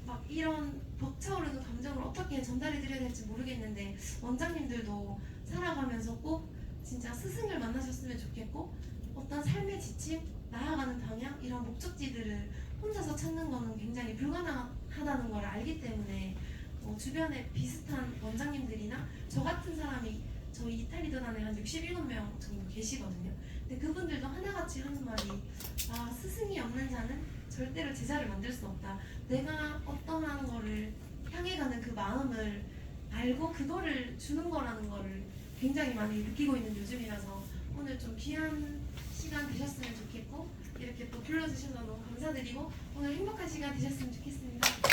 막 이런 벅차오르는 감정을 어떻게 전달해드려야 될지 모르겠는데 원장님들도 살아가면서 꼭 진짜 스승을 만나셨으면 좋겠고, 어떤 삶의 지침, 나아가는 방향, 이런 목적지들을 혼자서 찾는 거는 굉장히 불가능하다는 걸 알기 때문에 주변에 비슷한 원장님들이나 저 같은 사람이 저희 이탈리더단에 한 67명 정도 계시거든요. 근데 그분들도 하나같이 하는 말이 아 스승이 없는 자는 절대로 제자를 만들 수 없다. 내가 어떠한 거를 향해 가는 그 마음을 알고 그거를 주는 거라는 거를 굉장히 많이 느끼고 있는 요즘이라서 오늘 좀 귀한 시간 되셨으면 좋겠고 이렇게 또 불러주셔서 너무 감사드리고 오늘 행복한 시간 되셨으면 좋겠습니다.